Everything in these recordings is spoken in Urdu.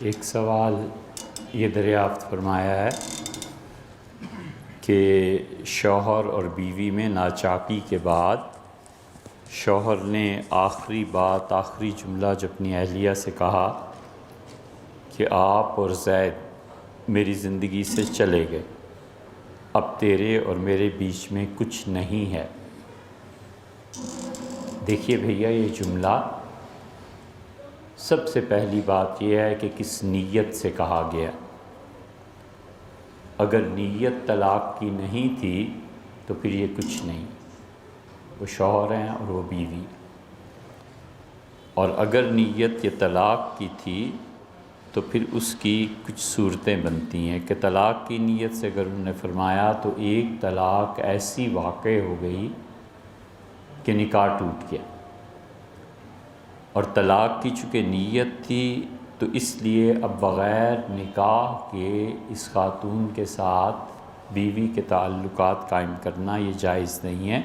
ایک سوال یہ دریافت فرمایا ہے کہ شوہر اور بیوی میں ناچاکی کے بعد شوہر نے آخری جملہ جب اپنی اہلیہ سے کہا کہ آپ اور زید میری زندگی سے چلے گئے، اب تیرے اور میرے بیچ میں کچھ نہیں ہے۔ دیکھیے بھیا، یہ جملہ سب سے پہلی بات یہ ہے کہ کس نیت سے کہا گیا۔ اگر نیت طلاق کی نہیں تھی تو پھر یہ کچھ نہیں، وہ شوہر ہیں اور وہ بیوی۔ اور اگر نیت یہ طلاق کی تھی تو پھر اس کی کچھ صورتیں بنتی ہیں کہ طلاق کی نیت سے اگر انہوں نے فرمایا تو ایک طلاق ایسی واقع ہو گئی کہ نکاح ٹوٹ گیا، اور طلاق کی چونکہ نیت تھی تو اس لیے اب بغیر نکاح کے اس خاتون کے ساتھ بیوی کے تعلقات قائم کرنا یہ جائز نہیں ہے،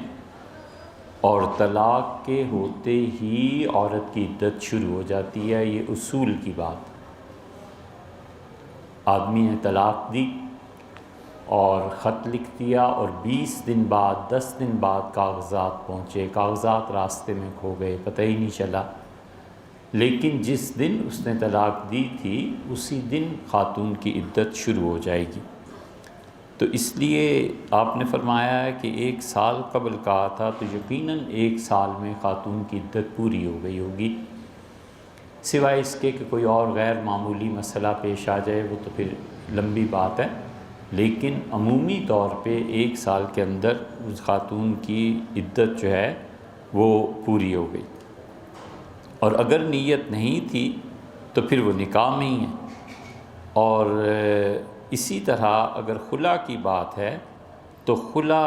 اور طلاق کے ہوتے ہی عورت کی عدت شروع ہو جاتی ہے۔ یہ اصول کی بات۔ آدمی نے طلاق دی اور خط لکھ دیا اور 20 دن بعد 10 دن بعد کاغذات پہنچے، کاغذات راستے میں کھو گئے، پتہ ہی نہیں چلا، لیکن جس دن اس نے طلاق دی تھی اسی دن خاتون کی عدت شروع ہو جائے گی۔ تو اس لیے آپ نے فرمایا ہے کہ 1 سال قبل کہا تھا تو یقیناً 1 سال میں خاتون کی عدت پوری ہو گئی ہوگی، سوائے اس کے کہ کوئی اور غیر معمولی مسئلہ پیش آ جائے، وہ تو پھر لمبی بات ہے، لیکن عمومی طور پہ 1 سال کے اندر اس خاتون کی عدت جو ہے وہ پوری ہو گئی۔ اور اگر نیت نہیں تھی تو پھر وہ نکاح میں ہی ہے۔ اور اسی طرح اگر خلا کی بات ہے تو خلا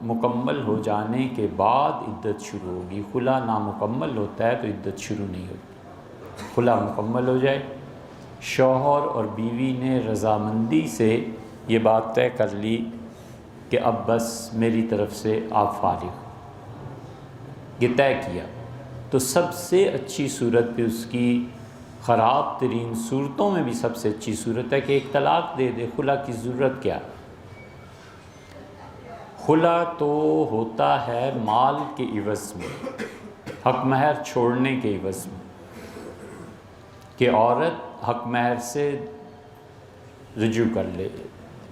مکمل ہو جانے کے بعد عدت شروع ہوگی۔ خلا نامکمل ہوتا ہے تو عدت شروع نہیں ہوتی، خلا مکمل ہو جائے، شوہر اور بیوی نے رضامندی سے یہ بات طے کر لی کہ اب بس میری طرف سے آپ فارغ ہو، یہ طے کیا، تو سب سے اچھی صورت پہ اس کی خراب ترین صورتوں میں بھی سب سے اچھی صورت ہے کہ ایک طلاق دے دے۔ خلا کی ضرورت کیا؟ خلا تو ہوتا ہے مال کے عوض میں، حق مہر چھوڑنے کے عوض میں، کہ عورت حق مہر سے رجوع کر لے،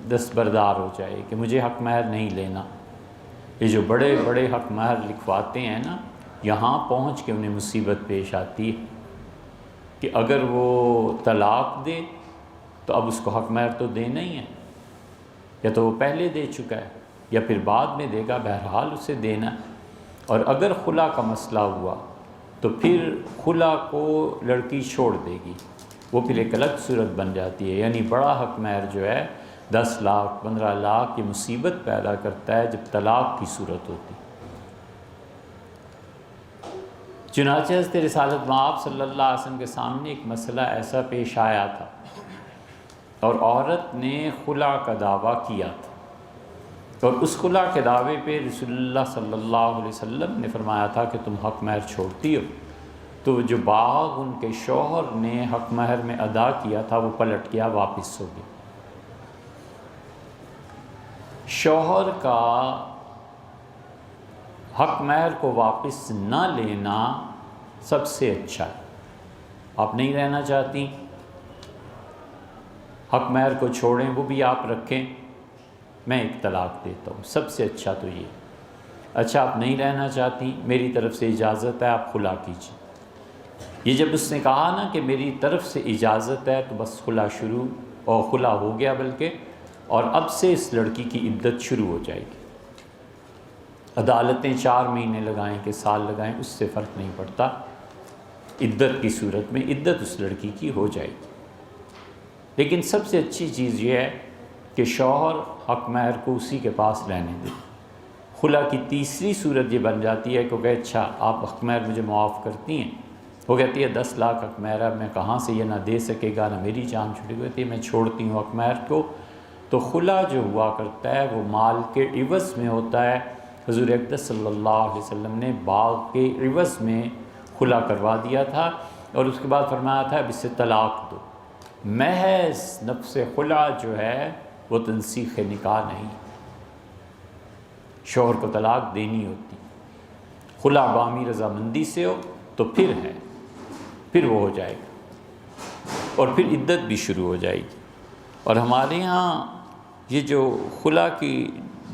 دستبردار ہو جائے کہ مجھے حق مہر نہیں لینا۔ یہ جو بڑے بڑے حق مہر لکھواتے ہیں نا، یہاں پہنچ کے انہیں مصیبت پیش آتی ہے کہ اگر وہ طلاق دے تو اب اس کو حق مہر تو دینا ہی ہے، یا تو وہ پہلے دے چکا ہے یا پھر بعد میں دے گا، بہرحال اسے دینا ہے۔ اور اگر خلا کا مسئلہ ہوا تو پھر خلا کو لڑکی چھوڑ دے گی، وہ پھر ایک الگ صورت بن جاتی ہے، یعنی بڑا حق مہر جو ہے 10 لاکھ 15 لاکھ، یہ مصیبت پیدا کرتا ہے جب طلاق کی صورت ہوتی۔ چنانچہ حضرت رسالت مآب صلی اللہ علیہ وسلم کے سامنے ایک مسئلہ ایسا پیش آیا تھا اور عورت نے خلا کا دعویٰ کیا تھا، اور اس خلا کے دعوے پہ رسول اللہ صلی اللہ علیہ وسلم نے فرمایا تھا کہ تم حق مہر چھوڑتی ہو، تو جو باغ ان کے شوہر نے حق مہر میں ادا کیا تھا وہ پلٹ گیا، واپس ہو گیا۔ شوہر کا حق مہر کو واپس نہ لینا سب سے اچھا ہے۔ آپ نہیں رہنا چاہتی، حق مہر کو چھوڑیں، وہ بھی آپ رکھیں، میں ایک طلاق دیتا ہوں، سب سے اچھا تو یہ۔ اچھا آپ نہیں رہنا چاہتی، میری طرف سے اجازت ہے، آپ خلا کیجیے۔ یہ جب اس نے کہا نا کہ میری طرف سے اجازت ہے تو بس خلا شروع، اور خلا ہو گیا بلکہ، اور اب سے اس لڑکی کی عدت شروع ہو جائے گی۔ عدالتیں 4 مہینے لگائیں کہ سال لگائیں، اس سے فرق نہیں پڑتا، عدت کی صورت میں عدت اس لڑکی کی ہو جائے گی۔ لیکن سب سے اچھی چیز یہ ہے کہ شوہر حق مہر کو اسی کے پاس رہنے دے۔ خلا کی تیسری صورت یہ بن جاتی ہے کہ وہ کہے اچھا آپ حق مہر مجھے معاف کرتی ہیں، وہ کہتی ہے 10 لاکھ حق مہر ہے، میں کہاں سے یہ نہ دے سکے گا، نہ میری جان چھڑے ہوئی ہے، میں چھوڑتی ہوں حق مہر کو۔ تو خلا جو ہوا کرتا ہے وہ مال کے عوض میں ہوتا ہے۔ حضور اقدس صلی اللہ علیہ وسلم نے باغ کے عوض میں خلا کروا دیا تھا، اور اس کے بعد فرمایا تھا اب اسے طلاق دو۔ محض نفس خلا جو ہے وہ تنسیخ نکاح نہیں، شوہر کو طلاق دینی ہوتی، خلا باہمی رضامندی سے ہو تو پھر ہے، پھر وہ ہو جائے گا اور پھر عدت بھی شروع ہو جائے گی۔ اور ہمارے ہاں یہ جو خلا کی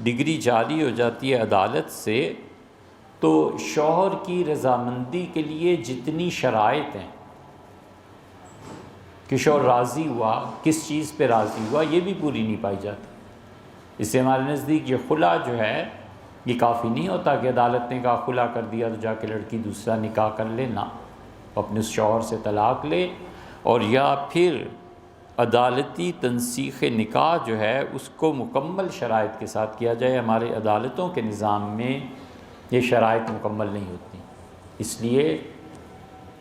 ڈگری جاری ہو جاتی ہے عدالت سے، تو شوہر کی رضامندی کے لیے جتنی شرائط ہیں کہ شوہر راضی ہوا، کس چیز پہ راضی ہوا، یہ بھی پوری نہیں پائی جاتی۔ اس سے ہمارے نزدیک یہ خلا جو ہے یہ کافی نہیں ہوتا کہ عدالت نے کہا خلا کر دیا تو جا کے لڑکی دوسرا نکاح کر لے، نہ اپنے اس شوہر سے طلاق لے، اور یا پھر عدالتی تنسیخ نکاح جو ہے اس کو مکمل شرائط کے ساتھ کیا جائے۔ ہمارے عدالتوں کے نظام میں یہ شرائط مکمل نہیں ہوتی، اس لیے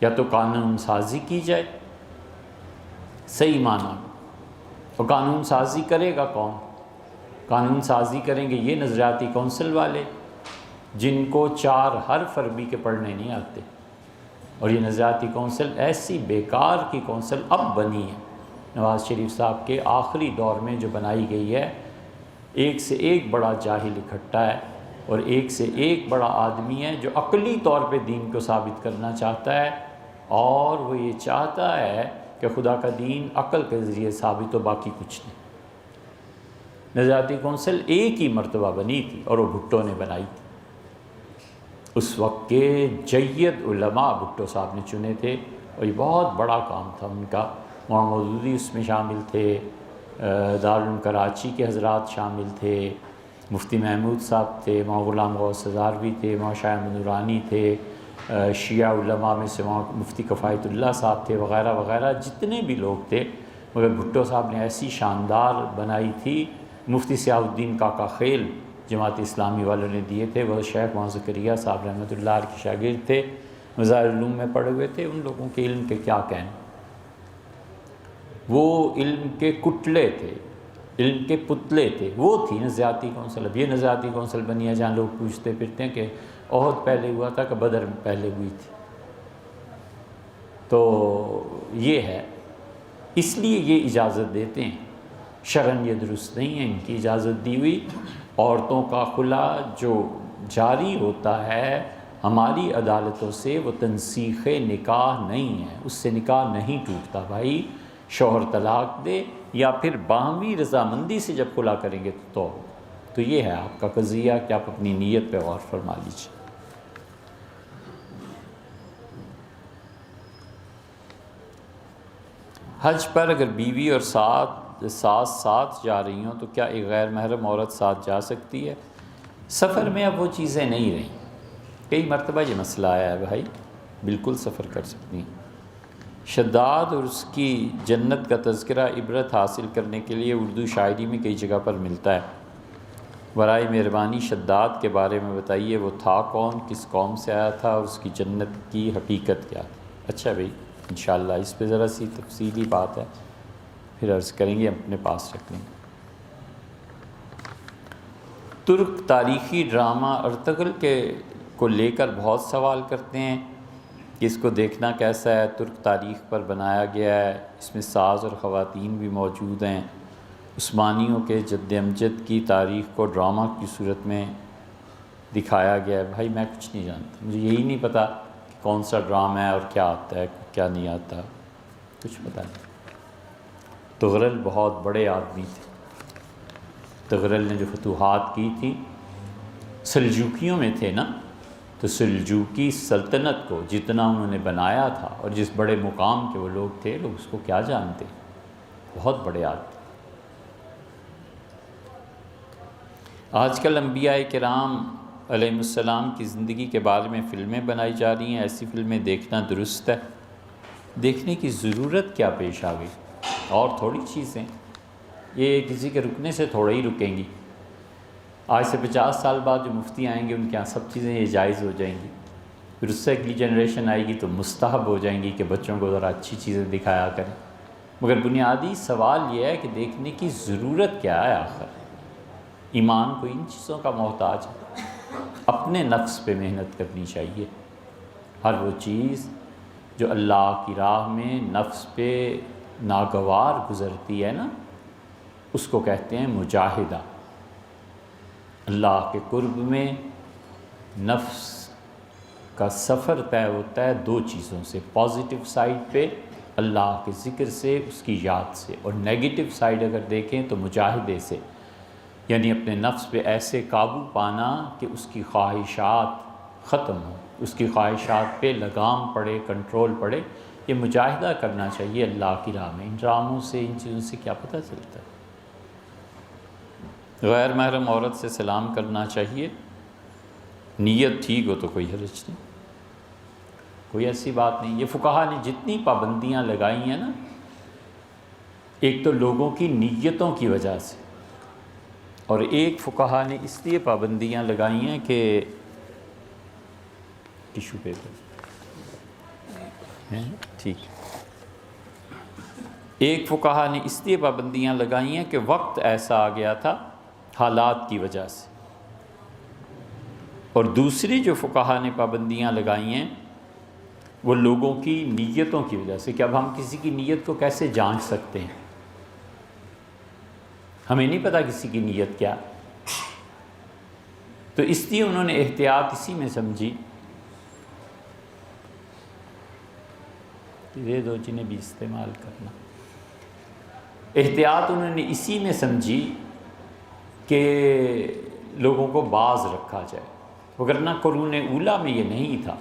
یا تو قانون سازی کی جائے صحیح معنی میں، اور قانون سازی کرے گا کون؟ قانون سازی کریں گے یہ نظریاتی کونسل والے جن کو 4 حرف عربی کے پڑھنے نہیں آتے، اور یہ نظریاتی کونسل ایسی بیکار کی کونسل اب بنی ہے نواز شریف صاحب کے آخری دور میں جو بنائی گئی ہے، ایک سے ایک بڑا جاہل اکھٹا ہے اور ایک سے ایک بڑا آدمی ہے جو عقلی طور پہ دین کو ثابت کرنا چاہتا ہے، اور وہ یہ چاہتا ہے کہ خدا کا دین عقل کے ذریعے ثابت ہو، باقی کچھ نہیں۔ نظریاتی کونسل ایک ہی مرتبہ بنی تھی اور وہ بھٹو نے بنائی تھی، اس وقت کے جید علماء بھٹو صاحب نے چنے تھے، اور یہ بہت بڑا کام تھا ان کا۔ مولانا مودودی اس میں شامل تھے، دارالعلوم کراچی کے حضرات شامل تھے، مفتی محمود صاحب تھے، مولانا غلام غوث ہزاروی تھے، مولانا شاہ احمد نورانی تھے، شیعہ علماء میں سے مفتی کفایت اللہ صاحب تھے، وغیرہ وغیرہ جتنے بھی لوگ تھے، مگر بھٹو صاحب نے ایسی شاندار بنائی تھی۔ مفتی سیاہ الدین کاکا خیل جماعت اسلامی والوں نے دیے تھے، وہ شیخ محمد زکریا صاحب رحمۃ اللہ علیہ کے شاگرد تھے، مظاہر علوم میں پڑھے ہوئے تھے، ان لوگوں کے علم کے کیا کہنے، وہ علم کے کٹلے تھے، علم کے پتلے تھے، وہ تھی نظریاتی کونسل۔ اب یہ نظریاتی کونسل بنی ہے جہاں لوگ پوچھتے پھرتے ہیں کہ احد پہلے ہوا تھا کہ بدر پہلے ہوئی تھی، تو یہ ہے، اس لیے یہ اجازت دیتے ہیں، شرعاً یہ درست نہیں ہے ان کی اجازت دی ہوئی۔ عورتوں کا خلا جو جاری ہوتا ہے ہماری عدالتوں سے وہ تنسیخ نکاح نہیں ہے، اس سے نکاح نہیں ٹوٹتا بھائی، شوہر طلاق دے یا پھر باہمی رضامندی سے جب خلا کریں گے تو یہ ہے آپ کا قضیہ کہ آپ اپنی نیت پہ غور فرما لیجیے۔ حج پر اگر بیوی اور ساتھ جا رہی ہوں تو کیا ایک غیر محرم عورت ساتھ جا سکتی ہے؟ سفر میں اب وہ چیزیں نہیں رہیں، کئی مرتبہ یہ مسئلہ آیا ہے بھائی، بالکل سفر کر سکتی ہیں۔ شداد اور اس کی جنت کا تذکرہ عبرت حاصل کرنے کے لیے اردو شاعری میں کئی جگہ پر ملتا ہے، برائے مہربانی شداد کے بارے میں بتائیے، وہ تھا کون، کس قوم سے آیا تھا اور اس کی جنت کی حقیقت کیا تھی؟ اچھا بھائی، انشاءاللہ اس پہ ذرا سی تفصیلی بات ہے، پھر عرض کریں گے، اپنے پاس رکھ لیں گے۔ ترک تاریخی ڈرامہ ارطغرل کو لے کر بہت سوال کرتے ہیں کہ اس کو دیکھنا کیسا ہے، ترک تاریخ پر بنایا گیا ہے، اس میں ساز اور خواتین بھی موجود ہیں، عثمانیوں کے جد امجد کی تاریخ کو ڈرامہ کی صورت میں دکھایا گیا ہے۔ بھائی میں کچھ نہیں جانتا، مجھے یہی نہیں پتہ کہ کون سا ڈرامہ ہے اور کیا آتا ہے کیا نہیں آتا، کچھ پتہ نہیں۔ تغرل بہت بڑے آدمی تھے، تغرل نے جو فتوحات کی تھی سلجوکیوں میں تھے نا، تو سلجوکی سلطنت کو جتنا انہوں نے بنایا تھا اور جس بڑے مقام کے وہ لوگ تھے، لوگ اس کو کیا جانتے، بہت بڑے آدمی۔ آج کل انبیاء کرام علیہ السلام کی زندگی کے بارے میں فلمیں بنائی جا رہی ہیں، ایسی فلمیں دیکھنا درست ہے؟ دیکھنے کی ضرورت کیا پیش آ گئی؟ اور تھوڑی چیزیں یہ کسی کے رکنے سے تھوڑا ہی رکیں گی، آج سے 50 سال بعد جو مفتی آئیں گے ان کے یہاں سب چیزیں یہ جائز ہو جائیں گی، پھر اس سے اگلی جنریشن آئے گی تو مستحب ہو جائیں گی کہ بچوں کو ذرا اچھی چیزیں دکھایا کریں۔ مگر بنیادی سوال یہ ہے کہ دیکھنے کی ضرورت کیا ہے آخر؟ ایمان کو ان چیزوں کا محتاج ہے، اپنے نفس پہ محنت کرنی چاہیے، ہر وہ چیز جو اللہ کی راہ میں نفس پہ ناگوار گزرتی ہے نا، اس کو کہتے ہیں مجاہدہ۔ اللہ کے قرب میں نفس کا سفر طے ہوتا ہے دو چیزوں سے، پازیٹیو سائیڈ پہ اللہ کے ذکر سے، اس کی یاد سے، اور نیگیٹو سائیڈ اگر دیکھیں تو مجاہدے سے، یعنی اپنے نفس پہ ایسے قابو پانا کہ اس کی خواہشات ختم ہوں، اس کی خواہشات پہ لگام پڑے، کنٹرول پڑے۔ یہ مجاہدہ کرنا چاہیے اللہ کی راہ میں۔ ان ڈراموں سے، ان چیزوں سے کیا پتہ چلتا ہے؟ غیر محرم عورت سے سلام کرنا چاہیے، نیت ٹھیک ہو تو کوئی حرج نہیں، کوئی ایسی بات نہیں۔ یہ فقہا نے جتنی پابندیاں لگائی ہیں نا، ایک تو لوگوں کی نیتوں کی وجہ سے، اور ایک فقہا نے اس لیے پابندیاں لگائی ہیں کہ ٹیشو پیپر ٹھیک، ایک فقہا نے اس لیے پابندیاں لگائی ہیں کہ وقت ایسا آ گیا تھا حالات کی وجہ سے، اور دوسری جو فقہا نے پابندیاں لگائی ہیں وہ لوگوں کی نیتوں کی وجہ سے، کہ اب ہم کسی کی نیت کو کیسے جانچ سکتے ہیں؟ ہمیں نہیں پتہ کسی کی نیت کیا، تو اس لیے انہوں نے احتیاط اسی میں سمجھی، دے دو جنہیں بھی استعمال کرنا، احتیاط انہوں نے اسی میں سمجھی کہ لوگوں کو باز رکھا جائے، وگرنہ قرون اولیٰ میں یہ نہیں تھا۔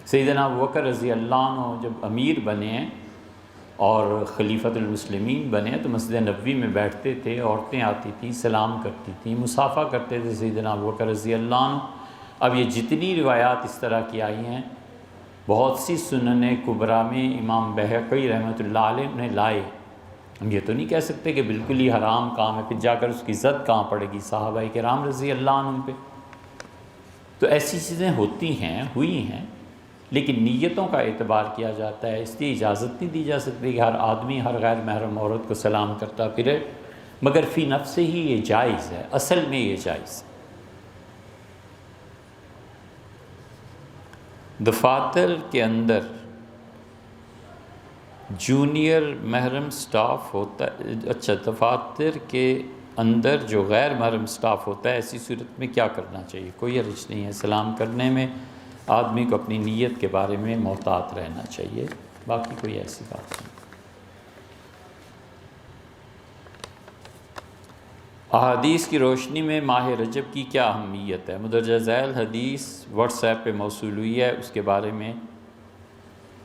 سیدنا ابوبکر رضی اللہ عنہ جب امیر بنے ہیں اور خلیفۃ المسلمین بنے ہیں تو مسجد نبوی میں بیٹھتے تھے، عورتیں آتی تھیں، سلام کرتی تھیں، مصافحہ کرتے تھے سیدنا ابوبکر رضی اللہ عنہ۔ اب یہ جتنی روایات اس طرح کی آئی ہیں، بہت سی سنن کبریٰ میں امام بہقی رحمۃ اللہ علیہ نے لائے۔ ہم یہ تو نہیں کہہ سکتے کہ بالکل ہی حرام کام ہے، پھر جا کر اس کی زد کہاں پڑے گی صحابہ کرام رضی اللہ عنہ پہ۔ تو ایسی چیزیں ہوتی ہیں، ہوئی ہیں، لیکن نیتوں کا اعتبار کیا جاتا ہے، اس لیے اجازت نہیں دی جا سکتی کہ ہر آدمی ہر غیر محرم عورت کو سلام کرتا پھرے، مگر فی نفس ہی یہ جائز ہے، اصل میں یہ جائز ہے۔ دفاتر کے اندر جونیئر محرم سٹاف ہوتا ہے، اچھا دفاتر کے اندر جو غیر محرم سٹاف ہوتا ہے، ایسی صورت میں کیا کرنا چاہیے؟ کوئی حرج نہیں ہے، سلام کرنے میں آدمی کو اپنی نیت کے بارے میں محتاط رہنا چاہیے، باقی کوئی ایسی بات نہیں۔ احادیث کی روشنی میں ماہ رجب کی کیا اہمیت ہے؟ مدرجہ ذیل حدیث واٹس ایپ پہ موصول ہوئی ہے، اس کے بارے میں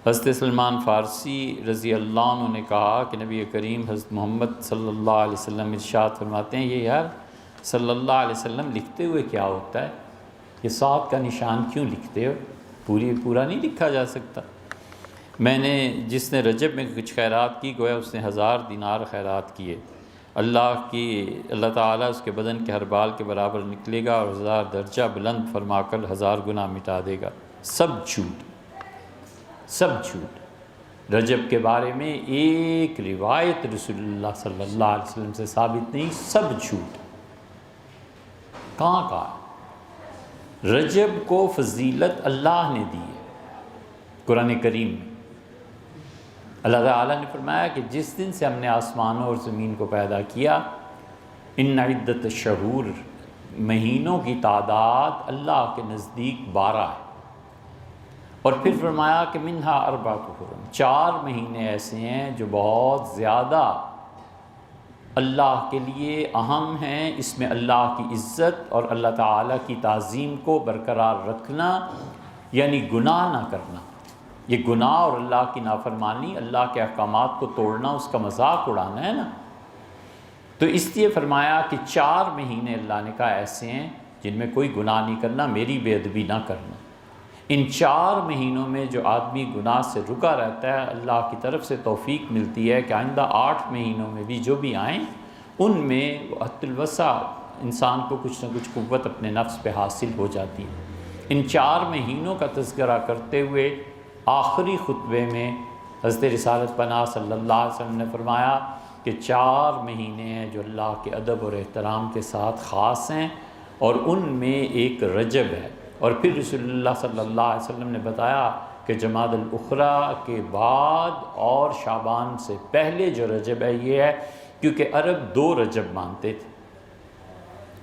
حضرت سلمان فارسی رضی اللہ عنہ نے کہا کہ نبی کریم حضرت محمد صلی اللہ علیہ وسلم ارشاد فرماتے ہیں، یہ یار صلی اللہ علیہ وسلم لکھتے ہوئے کیا ہوتا ہے؟ یہ سات کا نشان کیوں لکھتے ہو؟ پورا نہیں لکھا جا سکتا۔ میں نے جس نے رجب میں کچھ خیرات کی، گویا اس نے 1000 دینار خیرات کیے، اللہ تعالیٰ اس کے بدن کے ہر بال کے برابر نکلے گا اور 1000 درجہ بلند فرما کر 1000 گناہ مٹا دے گا۔ سب جھوٹ، سب جھوٹ۔ رجب کے بارے میں ایک روایت رسول اللہ صلی اللہ علیہ وسلم سے ثابت نہیں، سب جھوٹ۔ کہاں کہا؟ رجب کو فضیلت اللہ نے دی ہے قرآن کریم میں۔ اللہ تعالیٰ نے فرمایا کہ جس دن سے ہم نے آسمانوں اور زمین کو پیدا کیا، ان عدت الشہور، مہینوں کی تعداد اللہ کے نزدیک 12 ہے، اور پھر فرمایا کہ منہا اربعۃ حرم، 4 مہینے ایسے ہیں جو بہت زیادہ اللہ کے لیے اہم ہیں، اس میں اللہ کی عزت اور اللہ تعالیٰ کی تعظیم کو برقرار رکھنا، یعنی گناہ نہ کرنا۔ یہ گناہ اور اللہ کی نافرمانی، اللہ کے احکامات کو توڑنا، اس کا مذاق اڑانا ہے نا۔ تو اس لیے فرمایا کہ 4 مہینے اللہ نے کہا ایسے ہیں جن میں کوئی گناہ نہیں کرنا، میری بے ادبی نہ کرنا۔ ان 4 مہینوں میں جو آدمی گناہ سے رکا رہتا ہے، اللہ کی طرف سے توفیق ملتی ہے کہ آئندہ 8 مہینوں میں بھی جو بھی آئیں، ان میں حد الوسع انسان کو کچھ نہ کچھ قوت اپنے نفس پہ حاصل ہو جاتی ہے۔ ان 4 مہینوں کا تذکرہ کرتے ہوئے آخری خطبے میں حضرت رسالت پناہ صلی اللہ علیہ وسلم نے فرمایا کہ 4 مہینے ہیں جو اللہ کے ادب اور احترام کے ساتھ خاص ہیں، اور ان میں ایک رجب ہے۔ اور پھر رسول اللہ صلی اللہ علیہ وسلم نے بتایا کہ جمادی الاخری کے بعد اور شعبان سے پہلے جو رجب ہے یہ ہے، کیونکہ عرب 2 رجب مانتے تھے،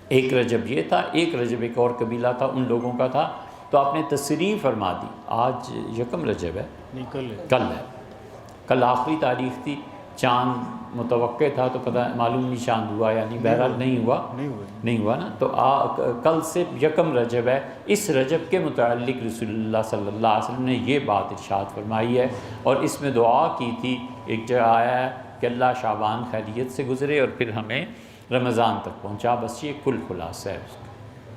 ایک رجب یہ تھا، ایک رجب ایک اور قبیلہ تھا ان لوگوں کا تھا، تو آپ نے تصریح فرما دی۔ آج یکم رجب ہے، کل آخری تاریخ تھی، چاند متوقع تھا تو پتہ معلوم نہیں چاند ہوا یا نہیں، بہرحال نہیں ہوا نا، تو کل سے یکم رجب ہے۔ اس رجب کے متعلق رسول اللہ صلی اللہ علیہ وسلم نے یہ بات ارشاد فرمائی ہے، اور اس میں دعا کی تھی، ایک جگہ آیا ہے کہ اللہ شعبان خیریت سے گزرے اور پھر ہمیں رمضان تک پہنچا، بس یہ کل خلاصہ ہے اس کا۔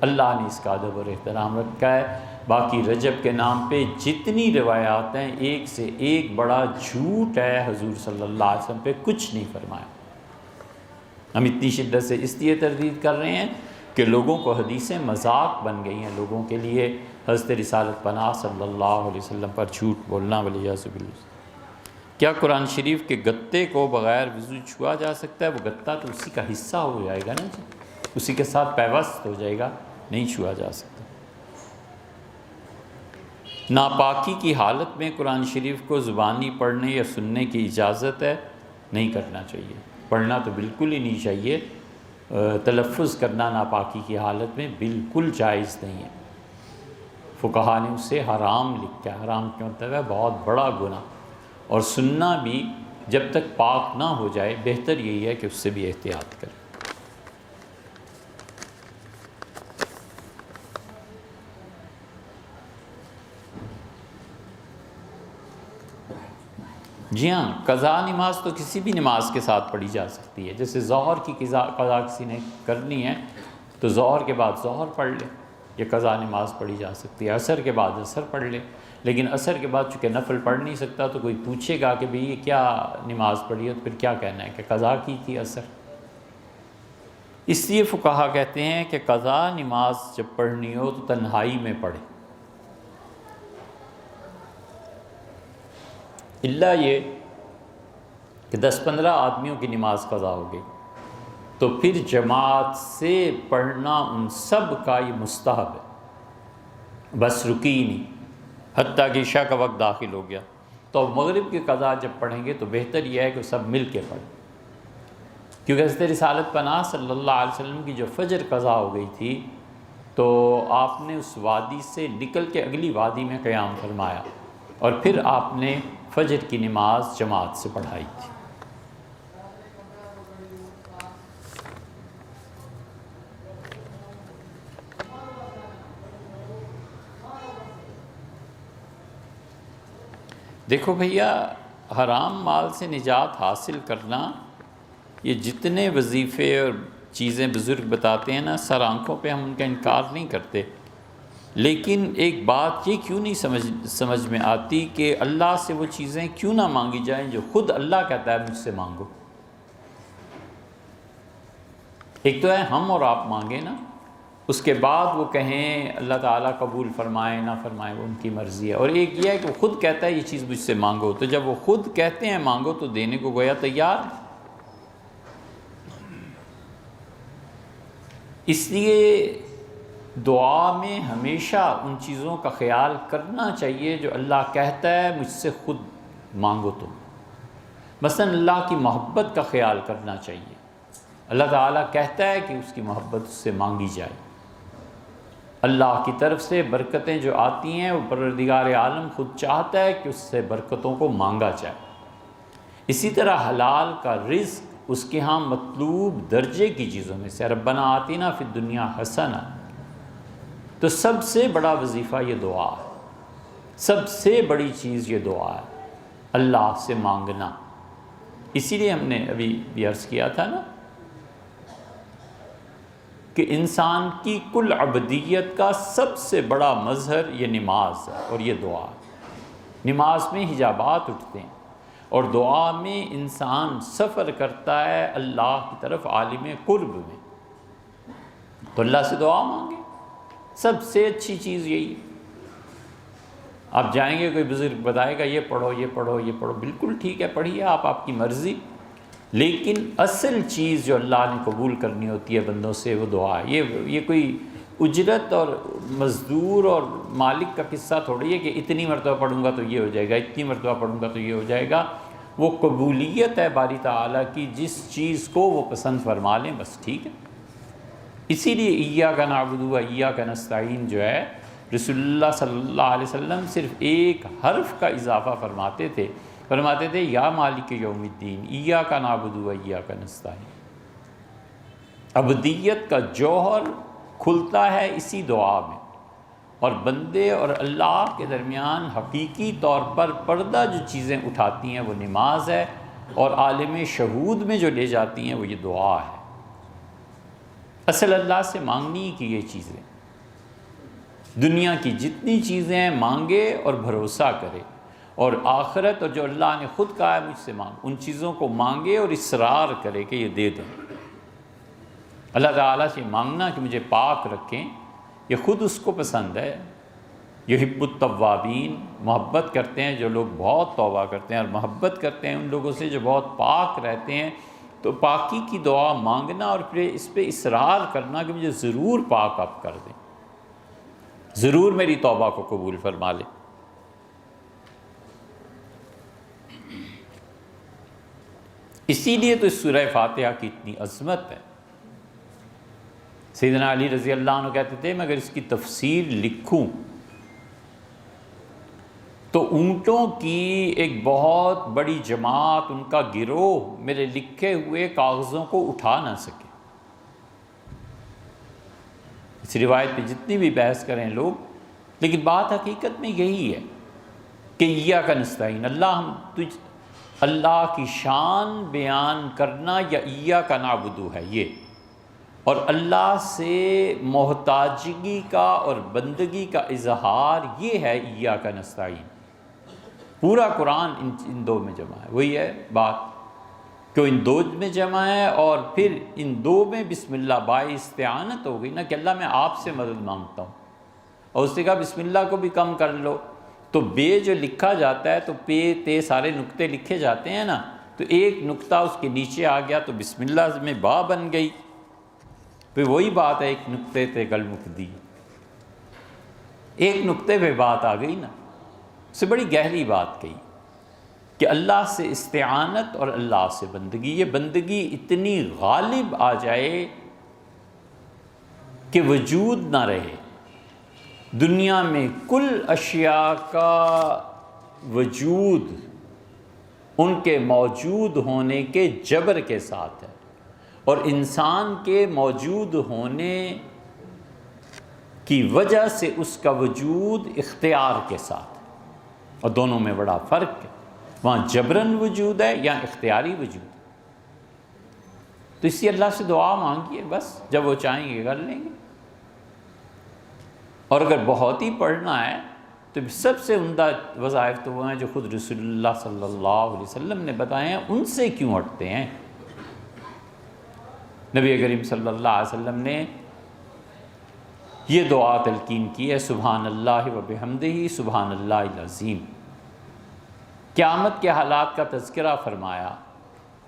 اللہ نے اس کا ادب اور احترام رکھا ہے۔ باقی رجب کے نام پہ جتنی روایات ہیں ایک سے ایک بڑا جھوٹ ہے، حضور صلی اللہ علیہ وسلم پہ کچھ نہیں فرمایا۔ ہم اتنی شدت سے اس لیے تردید کر رہے ہیں کہ لوگوں کو حدیثیں مذاق بن گئی ہیں، لوگوں کے لیے حضرت رسالت پناہ صلی اللہ علیہ وسلم پر جھوٹ بولنا ولیعذ باللہ۔ کیا قرآن شریف کے گتے کو بغیر وضو چھوا جا سکتا ہے؟ وہ گتا تو اسی کا حصہ ہو جائے گا نا جی، اسی کے ساتھ پیوست ہو جائے گا، نہیں چھوا جا سکتا۔ ناپاکی کی حالت میں قرآن شریف کو زبانی پڑھنے یا سننے کی اجازت ہے؟ نہیں کرنا چاہیے، پڑھنا تو بالکل ہی نہیں چاہیے، تلفظ کرنا ناپاکی کی حالت میں بالکل جائز نہیں ہے۔ فقہا نے اسے حرام لکھا ہے، حرام کیوں مطلب ہے بہت بڑا گناہ، اور سننا بھی جب تک پاک نہ ہو جائے بہتر یہی ہے کہ اس سے بھی احتیاط کریں۔ جی ہاں، قضا نماز تو کسی بھی نماز کے ساتھ پڑھی جا سکتی ہے، جیسے ظہر کی قضا کسی نے کرنی ہے تو ظہر کے بعد ظہر پڑھ لے، یہ قضا نماز پڑھی جا سکتی ہے۔ عصر کے بعد عصر پڑھ لے، لیکن عصر کے بعد چونکہ نفل پڑھ نہیں سکتا تو کوئی پوچھے گا کہ بھئی یہ کیا نماز پڑھی ہے، تو پھر کیا کہنا ہے کہ قضا کی تھی عصر۔ اس لیے فقہا کہتے ہیں کہ قضا نماز جب پڑھنی ہو تو تنہائی میں پڑھے، الا یہ کہ 10-15 آدمیوں کی نماز قضا ہو گئی تو پھر جماعت سے پڑھنا ان سب کا یہ مستحب ہے، بس رکی نہیں، حتیٰ کہ عشاء کا وقت داخل ہو گیا تو مغرب کی قضا جب پڑھیں گے تو بہتر یہ ہے کہ سب مل کے پڑھیں، کیونکہ حضرت رسالت پناہ صلی اللہ علیہ وسلم کی جو فجر قضا ہو گئی تھی تو آپ نے اس وادی سے نکل کے اگلی وادی میں قیام فرمایا اور پھر آپ نے فجر کی نماز جماعت سے پڑھائی تھی۔ دیکھو بھیا، حرام مال سے نجات حاصل کرنا، یہ جتنے وظیفے اور چیزیں بزرگ بتاتے ہیں نا، سر آنکھوں پہ ہم ان کا انکار نہیں کرتے، لیکن ایک بات یہ کیوں نہیں سمجھ میں آتی کہ اللہ سے وہ چیزیں کیوں نہ مانگی جائیں جو خود اللہ کہتا ہے مجھ سے مانگو۔ ایک تو ہے ہم اور آپ مانگیں نا، اس کے بعد وہ کہیں اللہ تعالیٰ قبول فرمائے نہ فرمائے وہ ان کی مرضی ہے، اور ایک یہ ہے کہ وہ خود کہتا ہے یہ چیز مجھ سے مانگو، تو جب وہ خود کہتے ہیں مانگو تو دینے کو گویا تیار۔ اس لیے دعا میں ہمیشہ ان چیزوں کا خیال کرنا چاہیے جو اللہ کہتا ہے مجھ سے خود مانگو تم۔ مثلا اللہ کی محبت کا خیال کرنا چاہیے، اللہ تعالیٰ کہتا ہے کہ اس کی محبت اس سے مانگی جائے۔ اللہ کی طرف سے برکتیں جو آتی ہیں وہ پروردگار عالم خود چاہتا ہے کہ اس سے برکتوں کو مانگا جائے۔ اسی طرح حلال کا رزق اس کے ہاں مطلوب درجے کی چیزوں میں سے، ربنا آتینا فی الدنیا حسنہ، تو سب سے بڑا وظیفہ یہ دعا ہے، سب سے بڑی چیز یہ دعا ہے، اللہ سے مانگنا۔ اسی لیے ہم نے ابھی بھی عرض کیا تھا نا کہ انسان کی کل عبدیت کا سب سے بڑا مظہر یہ نماز ہے اور یہ دعا ہے۔ نماز میں حجابات اٹھتے ہیں اور دعا میں انسان سفر کرتا ہے اللہ کی طرف عالم قرب میں، تو اللہ سے دعا مانگے، سب سے اچھی چیز یہی ہے۔ آپ جائیں گے کوئی بزرگ بتائے گا یہ پڑھو یہ پڑھو یہ پڑھو، بالکل ٹھیک ہے پڑھیے آپ کی مرضی، لیکن اصل چیز جو اللہ نے قبول کرنی ہوتی ہے بندوں سے وہ دعا ہے۔ یہ کوئی اجرت اور مزدور اور مالک کا قصہ تھوڑی ہے کہ اتنی مرتبہ پڑھوں گا تو یہ ہو جائے گا، اتنی مرتبہ پڑھوں گا تو یہ ہو جائے گا۔ وہ قبولیت ہے باری تعالیٰ کی، جس چیز کو وہ پسند فرما لیں بس ٹھیک ہے۔ اسی لیے ایاک نعبد و ایاک نستعین جو ہے، رسول اللہ صلی اللہ علیہ وسلم صرف ایک حرف کا اضافہ فرماتے تھے یا مالک یوم الدین ایاک نعبد و ایاک نستعین۔ عبدیت کا جوہر کھلتا ہے اسی دعا میں، اور بندے اور اللہ کے درمیان حقیقی طور پر پردہ جو چیزیں اٹھاتی ہیں وہ نماز ہے، اور عالم شہود میں جو لے جاتی ہیں وہ یہ دعا ہے۔ اصل اللہ سے مانگنی کی یہ چیزیں، دنیا کی جتنی چیزیں ہیں مانگے اور بھروسہ کرے، اور آخرت اور جو اللہ نے خود کہا ہے مجھ سے مانگ، ان چیزوں کو مانگے اور اصرار کرے کہ یہ دے دیں۔ اللہ تعالیٰ سے مانگنا کہ مجھے پاک رکھیں، یہ خود اس کو پسند ہے۔ یحب التوابین، محبت کرتے ہیں جو لوگ بہت توبہ کرتے ہیں، اور محبت کرتے ہیں ان لوگوں سے جو بہت پاک رہتے ہیں۔ تو پاکی کی دعا مانگنا اور پھر اس پہ اصرار کرنا کہ مجھے ضرور پاک آپ کر دیں، ضرور میری توبہ کو قبول فرما لیں۔ اسی لیے تو اس سورہ فاتحہ کی اتنی عظمت ہے۔ سیدنا علی رضی اللہ عنہ کہتے تھے میں اگر اس کی تفسیر لکھوں تو اونٹوں کی ایک بہت بڑی جماعت، ان کا گروہ میرے لکھے ہوئے کاغذوں کو اٹھا نہ سکے۔ اس روایت پہ جتنی بھی بحث کریں لوگ، لیکن بات حقیقت میں یہی ہے کہ ایاک نستعین، اللہ کی شان بیان کرنا یا ایاک نعبد ہے یہ، اور اللہ سے محتاجگی کا اور بندگی کا اظہار یہ ہے ایاک نستعین۔ پورا قرآن ان دو میں جمع ہے، وہی ہے بات کہ ان دو میں جمع ہے، اور پھر ان دو میں بسم اللہ باعث استعانت ہو گئی نا کہ اللہ میں آپ سے مدد مانگتا ہوں، اور اس نے کہا بسم اللہ کو بھی کم کر لو، تو بے جو لکھا جاتا ہے تو پے تے سارے نقطے لکھے جاتے ہیں نا، تو ایک نقطہ اس کے نیچے آ گیا تو بسم اللہ میں با بن گئی، پھر وہی بات ہے ایک نقطے تے گل مکدی، ایک نقطے پہ بات آ گئی نا، اس سے بڑی گہری بات کہی کہ اللہ سے استعانت اور اللہ سے بندگی، یہ بندگی اتنی غالب آ جائے کہ وجود نہ رہے، دنیا میں کل اشیاء کا وجود ان کے موجود ہونے کے جبر کے ساتھ ہے، اور انسان کے موجود ہونے کی وجہ سے اس کا وجود اختیار کے ساتھ ہے، اور دونوں میں بڑا فرق ہے، وہاں جبرن وجود ہے یا اختیاری وجود۔ تو اسی اللہ سے دعا مانگیے، بس جب وہ چاہیں گے کر لیں گے، اور اگر بہت ہی پڑھنا ہے تو سب سے عمدہ وظائف تو وہ ہیں جو خود رسول اللہ صلی اللہ علیہ وسلم نے بتائے ہیں، ان سے کیوں ہٹتے ہیں؟ نبی کریم صلی اللہ علیہ وسلم نے یہ دعا تلقین کی ہے، سبحان اللہ و بحمدہ سبحان اللہ العظیم۔ قیامت کے حالات کا تذکرہ فرمایا،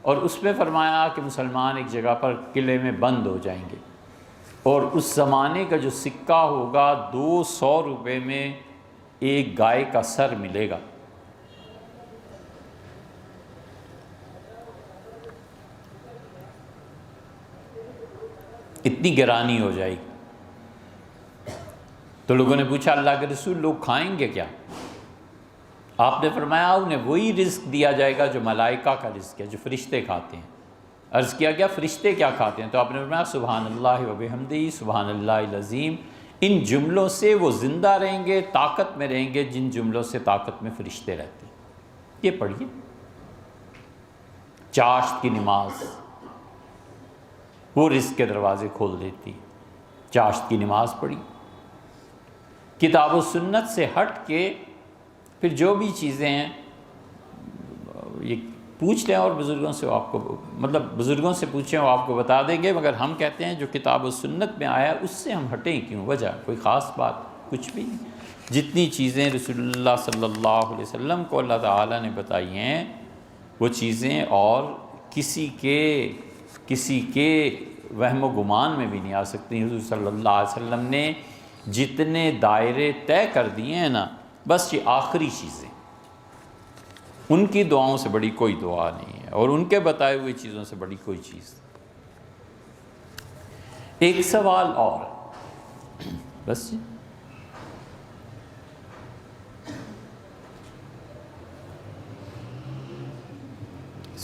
اور اس میں فرمایا کہ مسلمان ایک جگہ پر قلعے میں بند ہو جائیں گے، اور اس زمانے کا جو سکہ ہوگا 200 روپے میں ایک گائے کا سر ملے گا۔ اتنی گرانی ہو جائے گی۔ تو لوگوں نے پوچھا اللہ کے رسول لوگ کھائیں گے کیا؟ آپ نے فرمایا انہیں وہی رزق دیا جائے گا جو ملائکہ کا رزق ہے، جو فرشتے کھاتے ہیں۔ عرض کیا گیا فرشتے کیا کھاتے ہیں؟ تو آپ نے فرمایا سبحان اللہ و بحمدہ سبحان اللہ العظیم۔ ان جملوں سے وہ زندہ رہیں گے، طاقت میں رہیں گے، جن جملوں سے طاقت میں فرشتے رہتے ہیں۔ یہ پڑھیے۔ چاشت کی نماز وہ رزق کے دروازے کھول دیتی، چاشت کی نماز پڑھی۔ کتاب و سنت سے ہٹ کے پھر جو بھی چیزیں ہیں یہ پوچھ لیں، اور بزرگوں سے آپ کو بزرگوں سے پوچھیں وہ آپ کو بتا دیں گے، مگر ہم کہتے ہیں جو کتاب و سنت میں آیا اس سے ہم ہٹیں کیوں؟ وجہ کوئی خاص بات کچھ بھی نہیں۔ جتنی چیزیں رسول اللہ صلی اللہ علیہ وسلم کو اللہ تعالیٰ نے بتائی ہیں وہ چیزیں اور کسی کے وہم و گمان میں بھی نہیں آ سکتی۔ حضور صلی اللہ علیہ وسلم نے جتنے دائرے طے کر دیے ہیں نا، بس یہ آخری چیزیں، ان کی دعاؤں سے بڑی کوئی دعا نہیں ہے، اور ان کے بتائے ہوئے چیزوں سے بڑی کوئی چیز۔ ایک سوال اور بس جی،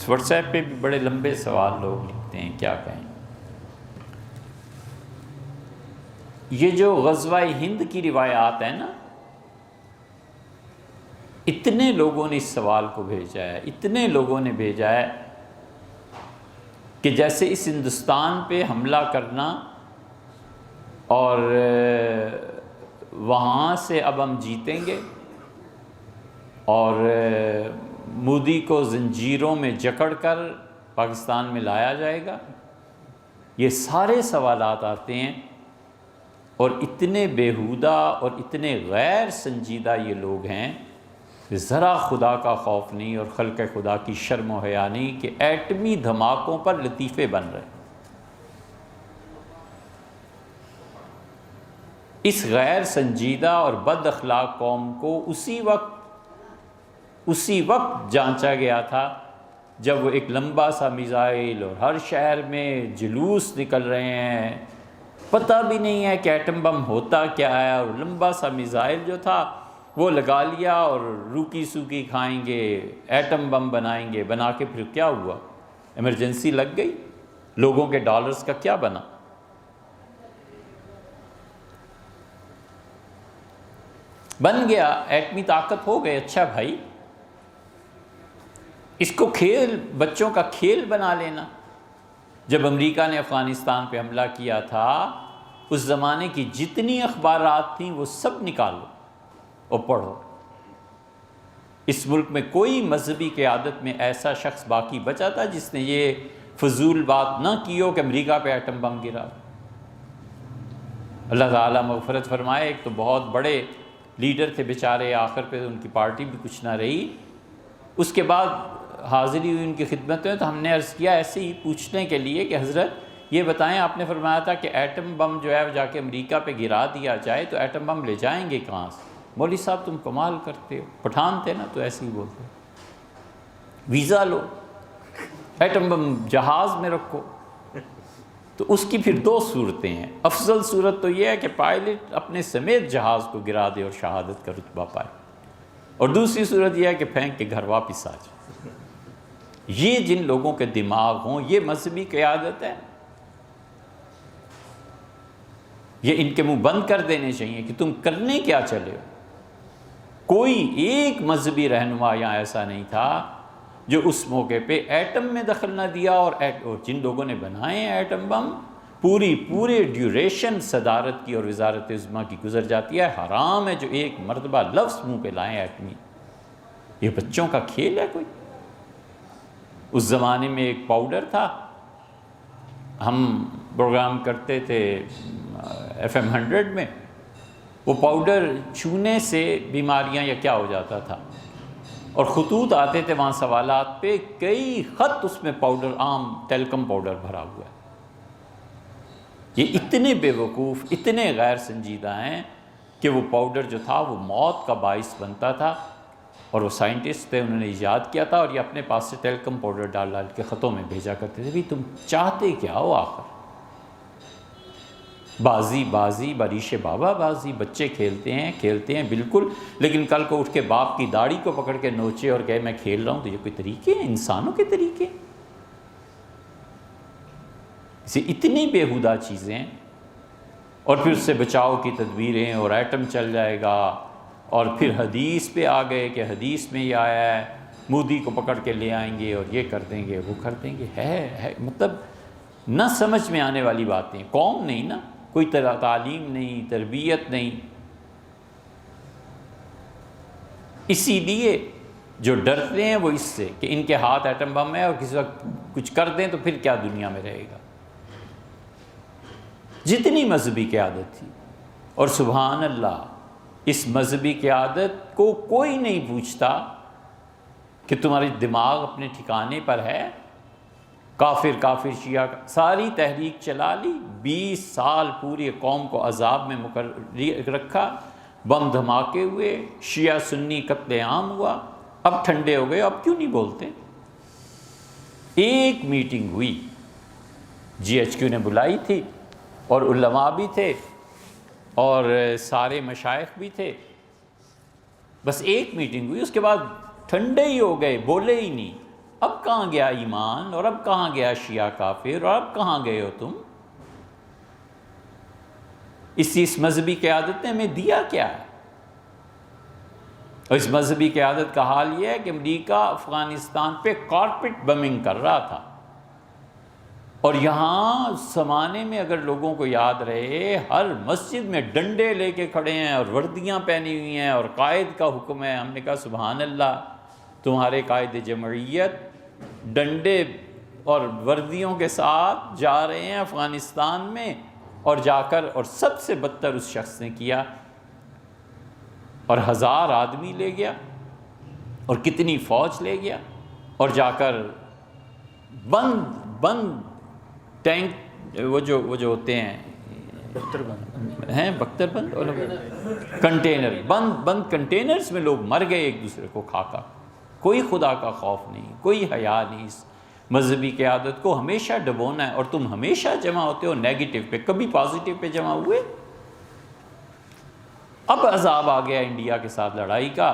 واٹس ایپ پہ بھی بڑے لمبے سوال لوگ لکھتے ہیں، کیا کہیں۔ یہ جو غزوہ ہند کی روایات ہیں نا، اتنے لوگوں نے اس سوال کو بھیجا ہے، اتنے لوگوں نے بھیجا ہے کہ جیسے اس ہندوستان پہ حملہ کرنا اور وہاں سے اب ہم جیتیں گے اور مودی کو زنجیروں میں جکڑ کر پاکستان میں لایا جائے گا، یہ سارے سوالات آتے ہیں، اور اتنے بیہودہ اور اتنے غیر سنجیدہ یہ لوگ ہیں کہ ذرا خدا کا خوف نہیں اور خلق خدا کی شرم و حیا نہیں کہ ایٹمی دھماکوں پر لطیفے بن رہے ہیں۔ اس غیر سنجیدہ اور بد اخلاق قوم کو اسی وقت جانچا گیا تھا جب وہ ایک لمبا سا میزائل، اور ہر شہر میں جلوس نکل رہے ہیں، پتہ بھی نہیں ہے کہ ایٹم بم ہوتا کیا ہے، اور لمبا سا میزائل جو تھا وہ لگا لیا اور روکی سوکی کھائیں گے، ایٹم بم بنائیں گے، بنا کے پھر کیا ہوا؟ ایمرجنسی لگ گئی، لوگوں کے ڈالرز کا کیا بنا؟ بن گیا، ایٹمی طاقت ہو گئے، اچھا بھائی، اس کو بچوں کا کھیل بنا لینا۔ جب امریکہ نے افغانستان پہ حملہ کیا تھا، اس زمانے کی جتنی اخبارات تھیں وہ سب نکالو اور پڑھو۔ اس ملک میں کوئی مذہبی قیادت میں ایسا شخص باقی بچا تھا جس نے یہ فضول بات نہ کی ہو کہ امریکہ پہ ایٹم بم گرا۔ اللہ تعالیٰ مغفرت فرمائے، ایک تو بہت بڑے لیڈر تھے بیچارے، آخر پہ ان کی پارٹی بھی کچھ نہ رہی۔ اس کے بعد حاضری ہوئی ان کی خدمت میں، تو ہم نے عرض کیا ایسے ہی پوچھنے کے لیے کہ حضرت یہ بتائیں، آپ نے فرمایا تھا کہ ایٹم بم جو ہے جا کے امریکہ پہ گرا دیا جائے، تو ایٹم بم لے جائیں گے کہاں سے؟ مولوی صاحب تم کمال کرتے ہو، پٹھان تھے نا تو ایسے ہی بولتے، ویزا لو، ایٹم بم جہاز میں رکھو۔ تو اس کی پھر دو صورتیں ہیں، افضل صورت تو یہ ہے کہ پائلٹ اپنے سمیت جہاز کو گرا دے اور شہادت کا رتبہ پائے، اور دوسری صورت یہ ہے کہ پھینک کے گھر واپس آ جائے۔ یہ جن لوگوں کے دماغ ہوں، یہ مذہبی قیادت ہے؟ یہ ان کے منہ بند کر دینے چاہیے کہ تم کرنے کیا چلے ہو۔ کوئی ایک مذہبی رہنما یہاں ایسا نہیں تھا جو اس موقع پہ ایٹم میں دخل نہ دیا، اور جن لوگوں نے بنائے ہیں ایٹم بم، پورے ڈیوریشن صدارت کی اور وزارت عظمیٰ کی گزر جاتی ہے۔ حرام ہے جو ایک مرتبہ لفظ منہ پہ لائیں ایٹمی۔ یہ بچوں کا کھیل ہے کوئی؟ اس زمانے میں ایک پاؤڈر تھا، ہم پروگرام کرتے تھے FM 100 میں، وہ پاؤڈر چھونے سے بیماریاں یا کیا ہو جاتا تھا، اور خطوط آتے تھے وہاں سوالات پہ، کئی خط اس میں پاؤڈر، عام ٹیلکم پاؤڈر بھرا ہوا ہے۔ یہ اتنے بے وقوف، اتنے غیر سنجیدہ ہیں کہ وہ پاؤڈر جو تھا وہ موت کا باعث بنتا تھا، اور وہ سائنٹسٹ تھے، انہوں نے ایجاد کیا تھا، اور یہ اپنے پاس سے ٹیلکم پاؤڈر ڈال کے خطوں میں بھیجا کرتے تھے۔ بھی تم چاہتے کیا ہو آخر؟ بازی باریش بابا بازی، بچے کھیلتے ہیں بالکل، لیکن کل کو اٹھ کے باپ کی داڑھی کو پکڑ کے نوچے اور کہے میں کھیل رہا ہوں، تو یہ کوئی طریقے ہیں؟ انسانوں کے طریقے؟ اسے اتنی بیہودہ چیزیں، اور پھر اس سے بچاؤ کی تدبیریں، اور ایٹم چل جائے گا، اور پھر حدیث پہ آ گئے کہ حدیث میں یہ آیا ہے مودی کو پکڑ کے لے آئیں گے اور یہ کر دیں گے وہ کر دیں گے۔ ہے مطلب نہ سمجھ میں آنے والی باتیں۔ قوم نہیں نا، کوئی تعلیم نہیں، تربیت نہیں۔ اسی لیے جو ڈرتے ہیں وہ اس سے کہ ان کے ہاتھ ایٹم بم ہے، اور کسی وقت کچھ کر دیں تو پھر کیا دنیا میں رہے گا۔ جتنی مذہبی قیادت تھی، اور سبحان اللہ اس مذہبی قیادت کو کوئی نہیں پوچھتا کہ تمہاری دماغ اپنے ٹھکانے پر ہے؟ کافر کافر شیعہ ساری تحریک چلا لی، 20 سال پوری قوم کو عذاب میں رکھا، بم دھماکے ہوئے، شیعہ سنی قتل عام ہوا، اب ٹھنڈے ہو گئے، اب کیوں نہیں بولتے؟ ایک میٹنگ ہوئی، جی ایچ کیو نے بلائی تھی اور علماء بھی تھے اور سارے مشائخ بھی تھے، بس ایک میٹنگ ہوئی، اس کے بعد ٹھنڈے ہی ہو گئے، بولے ہی نہیں۔ اب کہاں گیا ایمان، اور اب کہاں گیا شیعہ کافر، اور اب کہاں گئے ہو تم؟ اس مذہبی قیادت نے ہمیں دیا کیا ہے؟ اور اس مذہبی قیادت کا حال یہ ہے کہ امریکہ افغانستان پہ کارپٹ بمنگ کر رہا تھا، اور یہاں زمانے میں اگر لوگوں کو یاد رہے، ہر مسجد میں ڈنڈے لے کے کھڑے ہیں اور وردیاں پہنی ہوئی ہیں اور قائد کا حکم ہے۔ ہم نے کہا سبحان اللہ، تمہارے قائد جمہوریت ڈنڈے اور وردیوں کے ساتھ جا رہے ہیں افغانستان میں، اور جا کر اور سب سے بدتر اس شخص نے کیا، اور 1000 آدمی لے گیا اور کتنی فوج لے گیا، اور جا کر بند ٹینک وہ جو ہوتے ہیں بختر بند کنٹینر، بند کنٹینرز میں لوگ مر گئے ایک دوسرے کو کھا کر۔ کوئی خدا کا خوف نہیں، کوئی حیا نہیں۔ اس مذہبی قیادت کو ہمیشہ ڈبونا ہے، اور تم ہمیشہ جمع ہوتے ہو نیگیٹو پہ، کبھی پازیٹیو پہ جمع ہوئے؟ اب عذاب آ گیا انڈیا کے ساتھ لڑائی کا،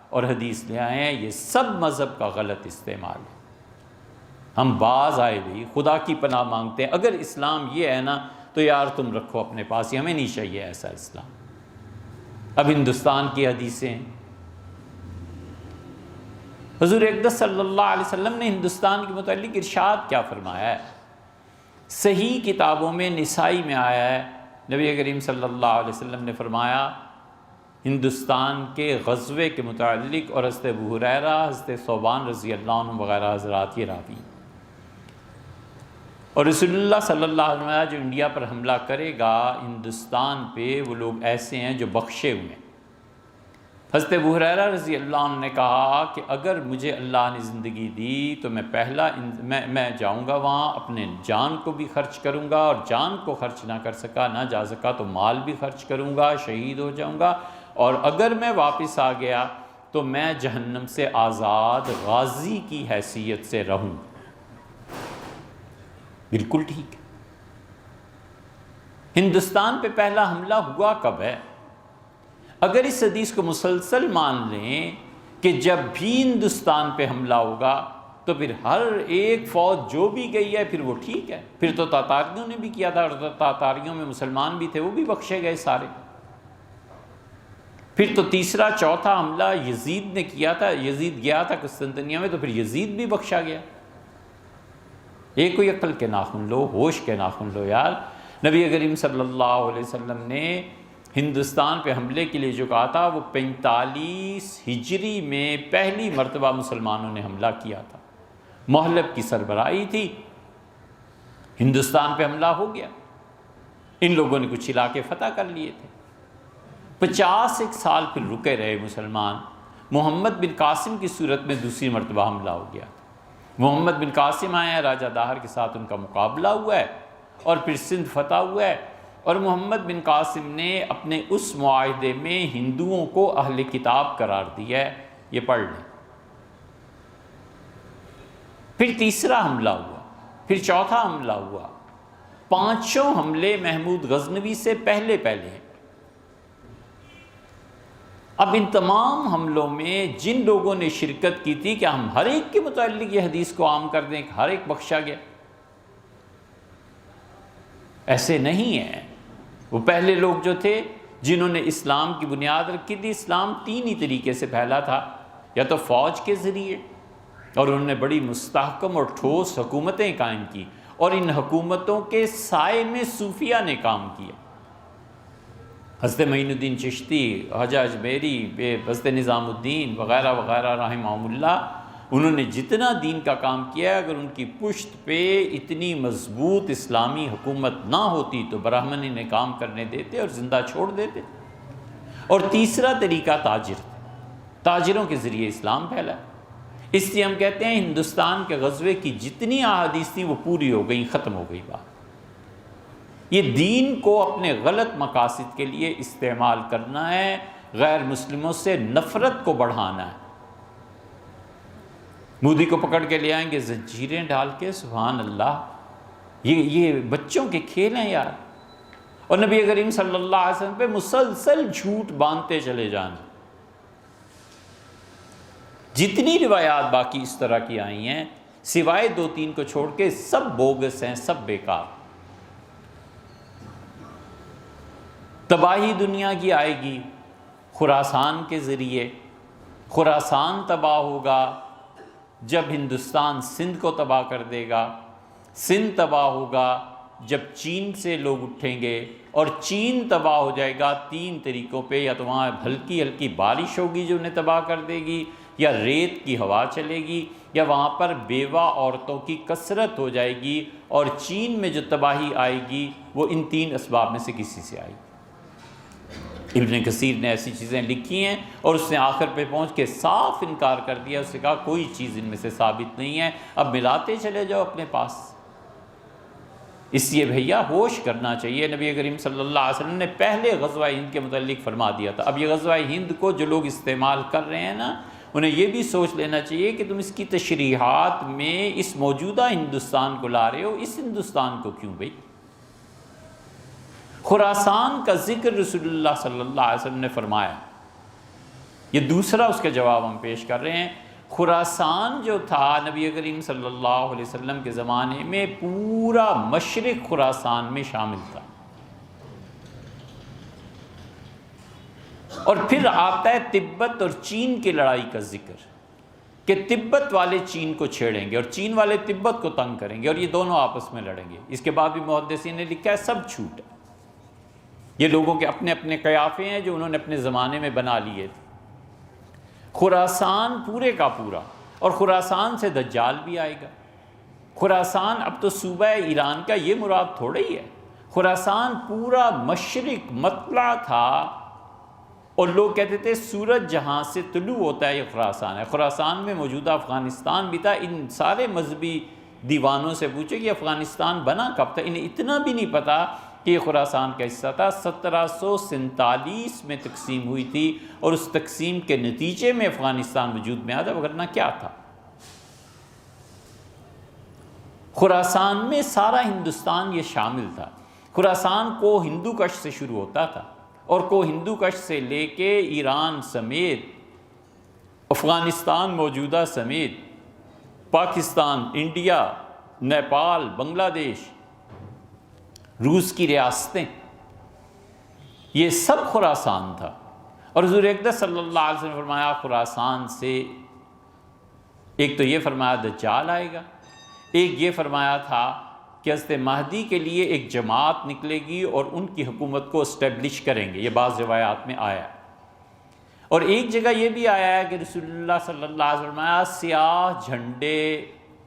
اور حدیث لے آئے ہیں، یہ سب مذہب کا غلط استعمال ہے۔ ہم باز آئے بھی خدا کی پناہ مانگتے ہیں، اگر اسلام یہ ہے نا تو یار تم رکھو اپنے پاس ہی، ہمیں نہیں چاہیے ایسا اسلام۔ اب ہندوستان کی حدیثیں، حضور اقدس صلی اللہ علیہ وسلم نے ہندوستان کے متعلق ارشاد کیا فرمایا ہے؟ صحیح کتابوں میں نسائی میں آیا ہے، نبی کریم صلی اللہ علیہ وسلم نے فرمایا ہندوستان کے غزوے کے متعلق، اور حضرت ابو ہریرہ، حضرت ثوبان رضی اللہ عنہ وغیرہ حضرات یہ راوی، اور رسول اللہ صلی اللہ علیہ وسلم جو انڈیا پر حملہ کرے گا ہندوستان پہ، وہ لوگ ایسے ہیں جو بخشے ہوئے ہیں۔ حضرت ابو ہریرہ رضی اللہ عنہ نے کہا کہ اگر مجھے اللہ نے زندگی دی تو میں جاؤں گا وہاں، اپنے جان کو بھی خرچ کروں گا، اور جان کو خرچ نہ کر سکا، نہ جا سکا تو مال بھی خرچ کروں گا، شہید ہو جاؤں گا، اور اگر میں واپس آ گیا تو میں جہنم سے آزاد غازی کی حیثیت سے رہوں۔ بالکل ٹھیک ہے۔ ہندوستان پہ پہلا حملہ ہوا کب ہے؟ اگر اس حدیث کو مسلسل مان لیں کہ جب بھی ہندوستان پہ حملہ ہوگا تو پھر ہر ایک فوج جو بھی گئی ہے پھر وہ ٹھیک ہے، پھر تو تاتاریوں نے بھی کیا تھا، اور تاتاریوں میں مسلمان بھی تھے، وہ بھی بخشے گئے سارے۔ پھر تو تیسرا چوتھا حملہ یزید نے کیا تھا، یزید گیا تھا قسطنطنیہ میں، تو پھر یزید بھی بخشا گیا۔ ایک کوئی عقل کے ناخن لو، ہوش کے ناخن لو یار۔ نبی کریم صلی اللہ علیہ وسلم نے ہندوستان پہ حملے کے لیے جو کہا تھا، وہ 45 ہجری میں پہلی مرتبہ مسلمانوں نے حملہ کیا تھا، محلب کی سربراہی تھی، ہندوستان پہ حملہ ہو گیا، ان لوگوں نے کچھ علاقے فتح کر لیے تھے۔ 51 سال پھر رکے رہے مسلمان، محمد بن قاسم کی صورت میں دوسری مرتبہ حملہ ہو گیا۔ محمد بن قاسم آئے ہیں، راجہ داہر کے ساتھ ان کا مقابلہ ہوا ہے، اور پھر سندھ فتح ہوا ہے، اور محمد بن قاسم نے اپنے اس معاہدے میں ہندوؤں کو اہل کتاب قرار دیا ہے، یہ پڑھ لیں۔ پھر تیسرا حملہ ہوا، پھر چوتھا حملہ ہوا، پانچوں حملے محمود غزنوی سے پہلے ہیں۔ اب ان تمام حملوں میں جن لوگوں نے شرکت کی تھی، کیا ہم ہر ایک کے متعلق یہ حدیث کو عام کر دیں کہ ہر ایک بخشا گیا؟ ایسے نہیں ہے۔ وہ پہلے لوگ جو تھے جنہوں نے اسلام کی بنیاد رکھی تھی، اسلام 3 ہی طریقے سے پھیلا تھا، یا تو فوج کے ذریعے، اور انہوں نے بڑی مستحکم اور ٹھوس حکومتیں قائم کی، اور ان حکومتوں کے سائے میں صوفیہ نے کام کیا۔ حضرت معین الدین چشتی، خواجہ اجمیری، حضرت نظام الدین وغیرہ وغیرہ رحمہم اللہ، انہوں نے جتنا دین کا کام کیا، اگر ان کی پشت پہ اتنی مضبوط اسلامی حکومت نہ ہوتی تو برہمن انہیں کام کرنے دیتے اور زندہ چھوڑ دیتے۔ اور تیسرا طریقہ تاجر، تاجروں کے ذریعے اسلام پھیلا۔ اس لیے ہم کہتے ہیں ہندوستان کے غزوے کی جتنی احادیث تھیں وہ پوری ہو گئیں، ختم ہو گئی بات۔ یہ دین کو اپنے غلط مقاصد کے لیے استعمال کرنا ہے، غیر مسلموں سے نفرت کو بڑھانا ہے۔ مودی کو پکڑ کے لے آئیں گے زنجیریں ڈال کے، سبحان اللہ، یہ بچوں کے کھیل ہیں یار۔ اور نبی کریم صلی اللہ علیہ وسلم پہ مسلسل جھوٹ باندھتے چلے جانا۔ جتنی روایات باقی اس طرح کی آئی ہیں سوائے 2-3 کو چھوڑ کے سب بوگس ہیں، سب بیکار۔ تباہی دنیا کی آئے گی خراسان کے ذریعے۔ خراسان تباہ ہوگا جب ہندوستان سندھ کو تباہ کر دے گا، سندھ تباہ ہوگا جب چین سے لوگ اٹھیں گے، اور چین تباہ ہو جائے گا 3 طریقوں پہ، یا تو وہاں ہلکی ہلکی بارش ہوگی جو انہیں تباہ کر دے گی، یا ریت کی ہوا چلے گی، یا وہاں پر بیوہ عورتوں کی کثرت ہو جائے گی، اور چین میں جو تباہی آئے گی وہ ان 3 اسباب میں سے کسی سے آئے گی۔ ابن کثیر نے ایسی چیزیں لکھی ہیں، اور اس نے آخر پہ پہنچ کے صاف انکار کر دیا، اس نے کہا کوئی چیز ان میں سے ثابت نہیں ہے، اب ملاتے چلے جاؤ اپنے پاس۔ اس لیے بھیا ہوش کرنا چاہیے۔ نبی کریم صلی اللہ علیہ وسلم نے پہلے غزوہ ہند کے متعلق فرما دیا تھا۔ اب یہ غزوہ ہند کو جو لوگ استعمال کر رہے ہیں نا، انہیں یہ بھی سوچ لینا چاہیے کہ تم اس کی تشریحات میں اس موجودہ ہندوستان کو لا رہے ہو، اس ہندوستان کو کیوں بھئی؟ خراسان کا ذکر رسول اللہ صلی اللہ علیہ وسلم نے فرمایا۔ یہ دوسرا اس کا جواب ہم پیش کر رہے ہیں۔ خراسان جو تھا نبی کریم صلی اللہ علیہ وسلم کے زمانے میں پورا مشرق خراسان میں شامل تھا، اور پھر آتا ہے تبت اور چین کی لڑائی کا ذکر، کہ تبت والے چین کو چھیڑیں گے اور چین والے تبت کو تنگ کریں گے، اور یہ دونوں آپس میں لڑیں گے۔ اس کے بعد بھی محدثین نے لکھا ہے سب جھوٹ ہے، یہ لوگوں کے اپنے اپنے قیافے ہیں جو انہوں نے اپنے زمانے میں بنا لیے تھے۔ خراسان پورے کا پورا، اور خراسان سے دجال بھی آئے گا۔ خراسان اب تو صوبہ ایران کا یہ مراد تھوڑا ہی ہے، خراسان پورا مشرق مطلع تھا، اور لوگ کہتے تھے سورج جہاں سے طلوع ہوتا ہے یہ خراسان ہے۔ خراسان میں موجودہ افغانستان بھی تھا۔ ان سارے مذہبی دیوانوں سے پوچھے کہ افغانستان بنا کب تھا، انہیں اتنا بھی نہیں پتا کہ یہ خراسان کا حصہ تھا۔ 1747 میں تقسیم ہوئی تھی، اور اس تقسیم کے نتیجے میں افغانستان وجود میں آیا تھا، وگرنہ کیا تھا؟ خراسان میں سارا ہندوستان یہ شامل تھا۔ خراسان کو ہندو کش سے شروع ہوتا تھا، اور کو ہندو کش سے لے کے ایران سمیت، افغانستان موجودہ سمیت، پاکستان، انڈیا، نیپال، بنگلہ دیش، روس کی ریاستیں، یہ سب خراسان تھا۔ اور حضور اقدس صلی اللہ علیہ وسلم نے فرمایا خراسان سے ایک تو یہ فرمایا دجال آئے گا، ایک یہ فرمایا تھا کہ حضرت مہدی کے لیے ایک جماعت نکلے گی اور ان کی حکومت کو اسٹیبلش کریں گے، یہ بعض روایات میں آیا ہے۔ اور ایک جگہ یہ بھی آیا ہے کہ رسول اللہ صلی اللہ علیہ وسلم فرمایا سیاہ جھنڈے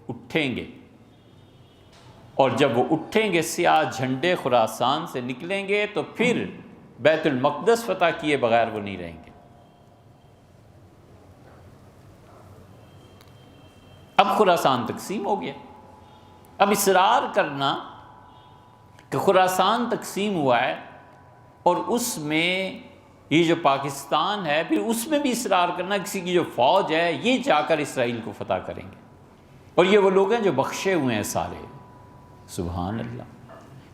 اٹھیں گے، اور جب وہ اٹھیں گے سیاہ جھنڈے خراسان سے نکلیں گے تو پھر بیت المقدس فتح کیے بغیر وہ نہیں رہیں گے۔ اب خراسان تقسیم ہو گیا۔ اب اصرار کرنا کہ خراسان تقسیم ہوا ہے اور اس میں یہ جو پاکستان ہے، پھر اس میں بھی اصرار کرنا کسی کی جو فوج ہے یہ جا کر اسرائیل کو فتح کریں گے، اور یہ وہ لوگ ہیں جو بخشے ہوئے ہیں سارے۔ سبحان اللہ،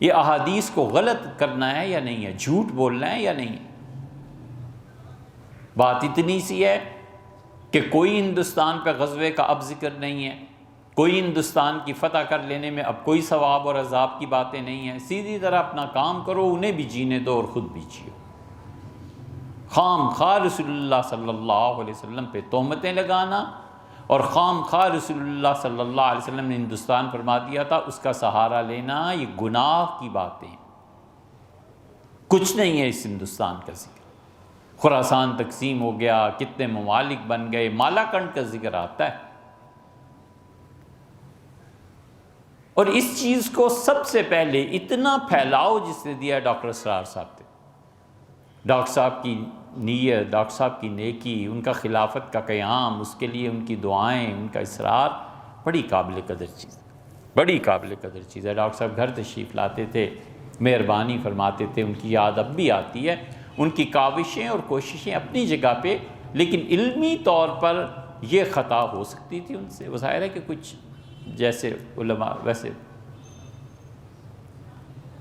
یہ احادیث کو غلط کرنا ہے یا نہیں ہے، جھوٹ بولنا ہے یا نہیں ہے؟ بات اتنی سی ہے کہ کوئی ہندوستان پہ غزوے کا اب ذکر نہیں ہے، کوئی ہندوستان کی فتح کر لینے میں اب کوئی ثواب اور عذاب کی باتیں نہیں ہیں۔ سیدھی طرح اپنا کام کرو، انہیں بھی جینے دو اور خود بھی جیو۔ خام خواہ رسول اللہ صلی اللہ علیہ وسلم پہ تہمتیں لگانا، اور خام خواہ رسول اللہ صلی اللہ علیہ وسلم نے ہندوستان فرما دیا تھا اس کا سہارا لینا، یہ گناہ کی باتیں، کچھ نہیں ہے اس ہندوستان کا ذکر۔ خراسان تقسیم ہو گیا، کتنے ممالک بن گئے، مالاکنڈ کا ذکر آتا ہے۔ اور اس چیز کو سب سے پہلے اتنا پھیلاؤ جس نے دیا ڈاکٹر اسرار صاحب تھے۔ ڈاکٹر صاحب کی نیت، ڈاکٹر صاحب کی نیکی، ان کا خلافت کا قیام، اس کے لیے ان کی دعائیں، ان کا اصرار بڑی قابل قدر چیز ہے، بڑی قابل قدر چیز ہے۔ ڈاکٹر صاحب گھر تشریف لاتے تھے، مہربانی فرماتے تھے، ان کی یاد اب بھی آتی ہے۔ ان کی کاوشیں اور کوششیں اپنی جگہ پہ، لیکن علمی طور پر یہ خطا ہو سکتی تھی ان سے۔ وہ ظاہر ہے کہ کچھ جیسے علماء، ویسے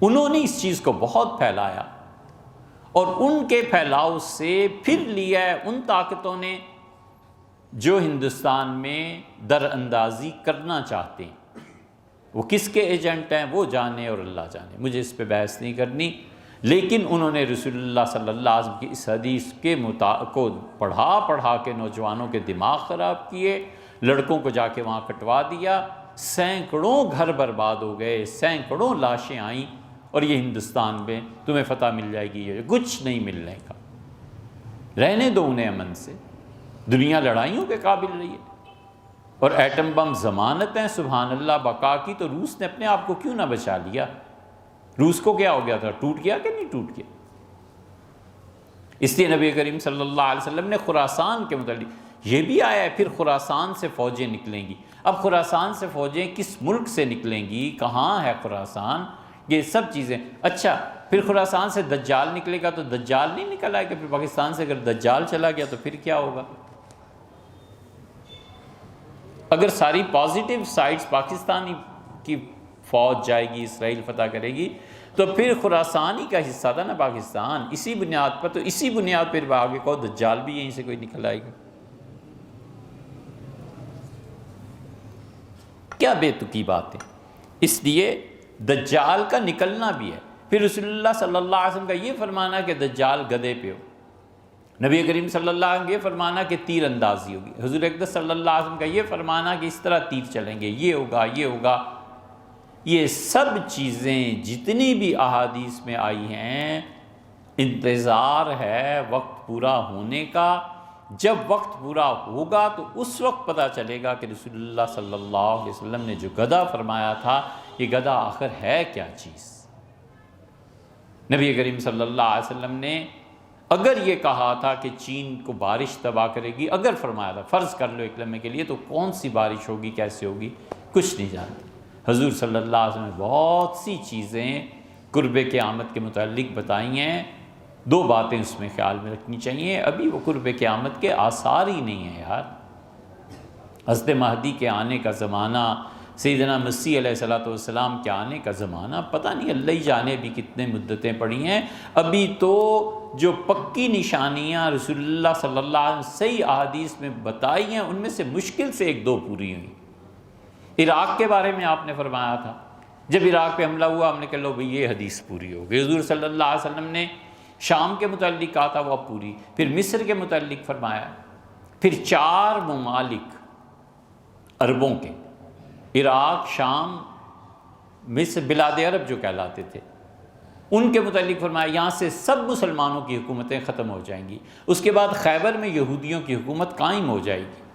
انہوں نے اس چیز کو بہت پھیلایا، اور ان کے پھیلاؤ سے پھر لیا ہے ان طاقتوں نے جو ہندوستان میں در اندازی کرنا چاہتے ہیں۔ وہ کس کے ایجنٹ ہیں وہ جانے اور اللہ جانے، مجھے اس پہ بحث نہیں کرنی، لیکن انہوں نے رسول اللہ صلی اللہ علیہ وسلم کی اس حدیث کے کو پڑھا کے نوجوانوں کے دماغ خراب کیے، لڑکوں کو جا کے وہاں کٹوا دیا، سینکڑوں گھر برباد ہو گئے، سینکڑوں لاشیں آئیں، اور یہ ہندوستان میں تمہیں فتح مل جائے گی، یہ کچھ نہیں ملنے کا، رہنے دو انہیں امن سے۔ دنیا لڑائیوں کے قابل رہی ہے، اور ایٹم بم ضمانت ہیں سبحان اللہ بقا کی، تو روس نے اپنے آپ کو کیوں نہ بچا لیا؟ روس کو کیا ہو گیا تھا؟ ٹوٹ گیا کہ نہیں ٹوٹ گیا؟ اس لیے نبی کریم صلی اللہ علیہ وسلم نے خراسان کے متعلق یہ بھی آیا ہے، پھر خراسان سے فوجیں نکلیں گی۔ اب خراسان سے فوجیں کس ملک سے نکلیں گی، کہاں ہے خراسان، یہ سب چیزیں۔ اچھا پھر خراسان سے دجال نکلے گا، تو دجال نہیں نکل آئے کہ پھر پاکستان سے اگر دجال چلا گیا تو پھر کیا ہوگا؟ اگر ساری پازیٹیو سائڈز پاکستانی کی فوج جائے گی، اسرائیل فتح کرے گی، تو پھر خراسان ہی کا حصہ تھا نا پاکستان، اسی بنیاد پر، تو اسی بنیاد پر آگے کہو دجال بھی یہیں سے کوئی نکل آئے گا۔ کیا بے تکی بات ہے۔ اس لیے دجال کا نکلنا بھی ہے۔ پھر رسول اللہ صلی اللہ علیہ وسلم کا یہ فرمانا کہ دجال گدھے پہ ہو، نبی کریم صلی اللہ علیہ وسلم کا یہ فرمانا کہ تیر اندازی ہوگی، حضور اقدس صلی اللہ علیہ وسلم کا یہ فرمانا کہ اس طرح تیر چلیں گے، یہ ہوگا یہ ہوگا۔ یہ سب چیزیں جتنی بھی احادیث میں آئی ہیں، انتظار ہے وقت پورا ہونے کا۔ جب وقت پورا ہوگا تو اس وقت پتہ چلے گا کہ رسول اللہ صلی اللہ علیہ وسلم نے جو گدھا فرمایا تھا، یہ گدھا آخر ہے کیا چیز۔ نبی کریم صلی اللہ علیہ وسلم نے اگر یہ کہا تھا کہ چین کو بارش تباہ کرے گی، اگر فرمایا تھا، فرض کر لو ایک لمحے کے لیے، تو کون سی بارش ہوگی، کیسے ہوگی، کچھ نہیں جانتے۔ حضور صلی اللہ علیہ وسلم نے بہت سی چیزیں قرب قیامت کے متعلق بتائی ہیں۔ دو باتیں اس میں خیال میں رکھنی چاہیے، ابھی وہ قرب قیامت کے آثار ہی نہیں ہیں یار۔ حضرت مہدی کے آنے کا زمانہ، سیدنا مسیح علیہ السلام کے آنے کا زمانہ، پتہ نہیں اللہ ہی جانے بھی کتنے مدتیں پڑی ہیں۔ ابھی تو جو پکی نشانیاں رسول اللہ صلی اللہ علیہ وسلم صحیح احادیث میں بتائی ہیں، ان میں سے مشکل سے ایک دو پوری ہوئی۔ عراق کے بارے میں آپ نے فرمایا تھا، جب عراق پہ حملہ ہوا ہم نے کہا لو بھئی یہ حدیث پوری ہو گئی۔ حضور صلی اللہ علیہ وسلم نے شام کے متعلق کہا تھا وہ اب پوری، پھر مصر کے متعلق فرمایا، پھر 4 ممالک عربوں کے، عراق، شام، مصر، بلاد عرب جو کہلاتے تھے، ان کے متعلق فرمایا یہاں سے سب مسلمانوں کی حکومتیں ختم ہو جائیں گی، اس کے بعد خیبر میں یہودیوں کی حکومت قائم ہو جائے گی،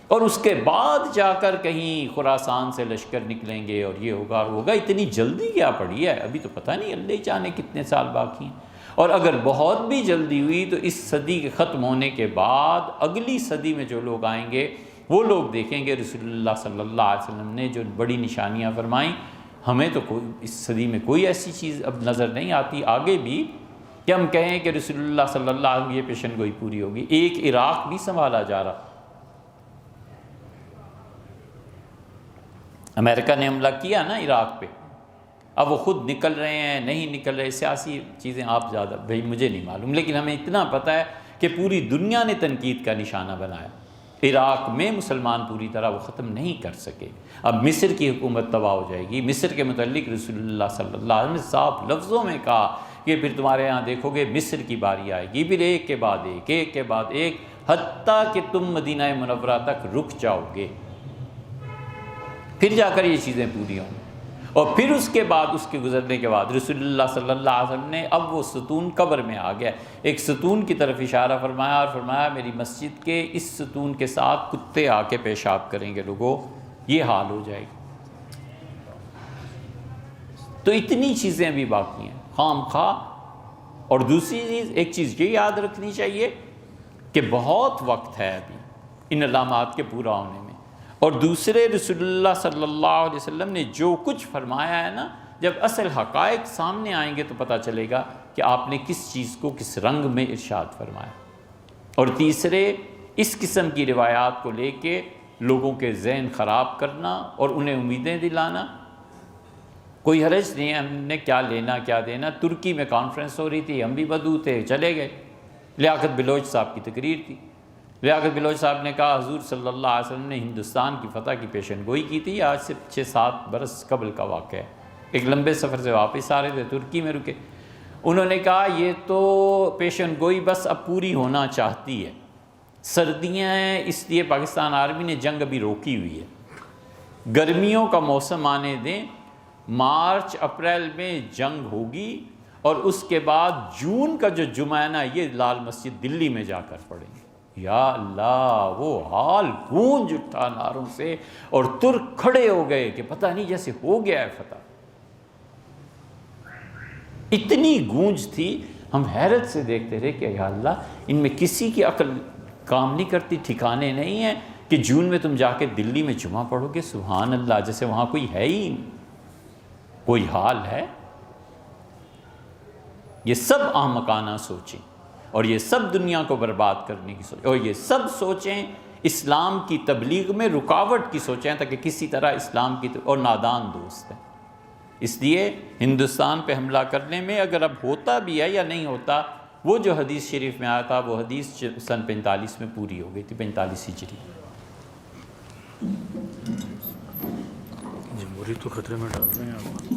اور اس کے بعد جا کر کہیں خراسان سے لشکر نکلیں گے، اور یہ ہوگا اور ہوگا۔ اتنی جلدی کیا پڑی ہے، ابھی تو پتہ نہیں اللہ جانے کتنے سال باقی ہیں۔ اور اگر بہت بھی جلدی ہوئی تو اس صدی کے ختم ہونے کے بعد اگلی صدی میں جو لوگ آئیں گے وہ لوگ دیکھیں گے رسول اللہ صلی اللہ علیہ وسلم نے جو بڑی نشانیاں فرمائیں، ہمیں تو کوئی اس صدی میں کوئی ایسی چیز اب نظر نہیں آتی آگے بھی کہ ہم کہیں کہ رسول اللہ صلی اللہ علیہ وسلم یہ پیشن گوئی پوری ہوگی۔ ایک عراق بھی سنبھالا جا رہا، امریکہ نے حملہ کیا نا عراق پہ، اب وہ خود نکل رہے ہیں نہیں نکل رہے، سیاسی چیزیں آپ زیادہ بھائی مجھے نہیں معلوم، لیکن ہمیں اتنا پتہ ہے کہ پوری دنیا نے تنقید کا نشانہ بنایا۔ عراق میں مسلمان پوری طرح وہ ختم نہیں کر سکے۔ اب مصر کی حکومت تباہ ہو جائے گی۔ مصر کے متعلق رسول اللہ صلی اللہ علیہ وسلم نے صاف لفظوں میں کہا کہ پھر تمہارے یہاں دیکھو گے مصر کی باری آئے گی، پھر ایک کے بعد ایک، ایک کے بعد ایک، حتیٰ کہ تم مدینہ منورہ تک رک جاؤ گے، پھر جا کر یہ چیزیں پوری ہوں۔ اور پھر اس کے بعد، اس کے گزرنے کے بعد رسول اللہ صلی اللہ علیہ وسلم نے اب وہ ستون قبر میں آ گیا، ایک ستون کی طرف اشارہ فرمایا اور فرمایا میری مسجد کے اس ستون کے ساتھ کتے آ کے پیشاب کریں گے لوگوں، یہ حال ہو جائے گی۔ تو اتنی چیزیں بھی باقی ہیں، خام خواہ اور دوسری چیز، ایک چیز یہ یاد رکھنی چاہیے کہ بہت وقت ہے ابھی ان علامات کے پورا ہونے میں، اور دوسرے رسول اللہ صلی اللہ علیہ وسلم نے جو کچھ فرمایا ہے نا، جب اصل حقائق سامنے آئیں گے تو پتہ چلے گا کہ آپ نے کس چیز کو کس رنگ میں ارشاد فرمایا۔ اور تیسرے، اس قسم کی روایات کو لے کے لوگوں کے ذہن خراب کرنا اور انہیں امیدیں دلانا، کوئی حرج نہیں ہے، ہم نے کیا لینا کیا دینا۔ ترکی میں کانفرنس ہو رہی تھی، ہم بھی بدو تھے، چلے گئے۔ لیاقت بلوچ صاحب کی تقریر تھی، لیاقت بلوچ صاحب نے کہا حضور صلی اللہ علیہ وسلم نے ہندوستان کی فتح کی پیشن گوئی کی تھی، آج سے 6-7 برس قبل کا واقعہ ہے۔ ایک لمبے سفر سے واپس آ رہے تھے، ترکی میں رکے، انہوں نے کہا یہ تو پیشن گوئی بس اب پوری ہونا چاہتی ہے، سردیاں ہیں اس لیے پاکستان آرمی نے جنگ ابھی روکی ہوئی ہے، گرمیوں کا موسم آنے دیں، مارچ اپریل میں جنگ ہوگی، اور اس کے بعد جون کا جو جمعہ ہے نا، یہ لال مسجد دلی میں جا کر پڑھیں گے۔ یا اللہ، وہ حال گونج اٹھا نعروں سے، اور ترک کھڑے ہو گئے کہ پتہ نہیں جیسے ہو گیا ہے فتح۔ اتنی گونج تھی، ہم حیرت سے دیکھتے رہے کہ یا اللہ، ان میں کسی کی عقل کام نہیں کرتی، ٹھکانے نہیں ہیں کہ جون میں تم جا کے دلی میں جمعہ پڑھو گے، سبحان اللہ، جیسے وہاں کوئی ہے ہی نہیں، کوئی حال ہے۔ یہ سب احمقانہ سوچیں، اور یہ سب دنیا کو برباد کرنے کی سوچیں، اور یہ سب سوچیں اسلام کی تبلیغ میں رکاوٹ کی سوچیں، تاکہ کسی طرح اسلام کی اور نادان دوست ہیں۔ اس لیے ہندوستان پہ حملہ کرنے میں اگر اب ہوتا بھی ہے یا نہیں ہوتا، وہ جو حدیث شریف میں آیا تھا وہ حدیث سن 45 میں پوری ہو گئی تھی، 45 ہجری۔ جمہوری تو خطرے میں ڈال رہے ہیں آپ۔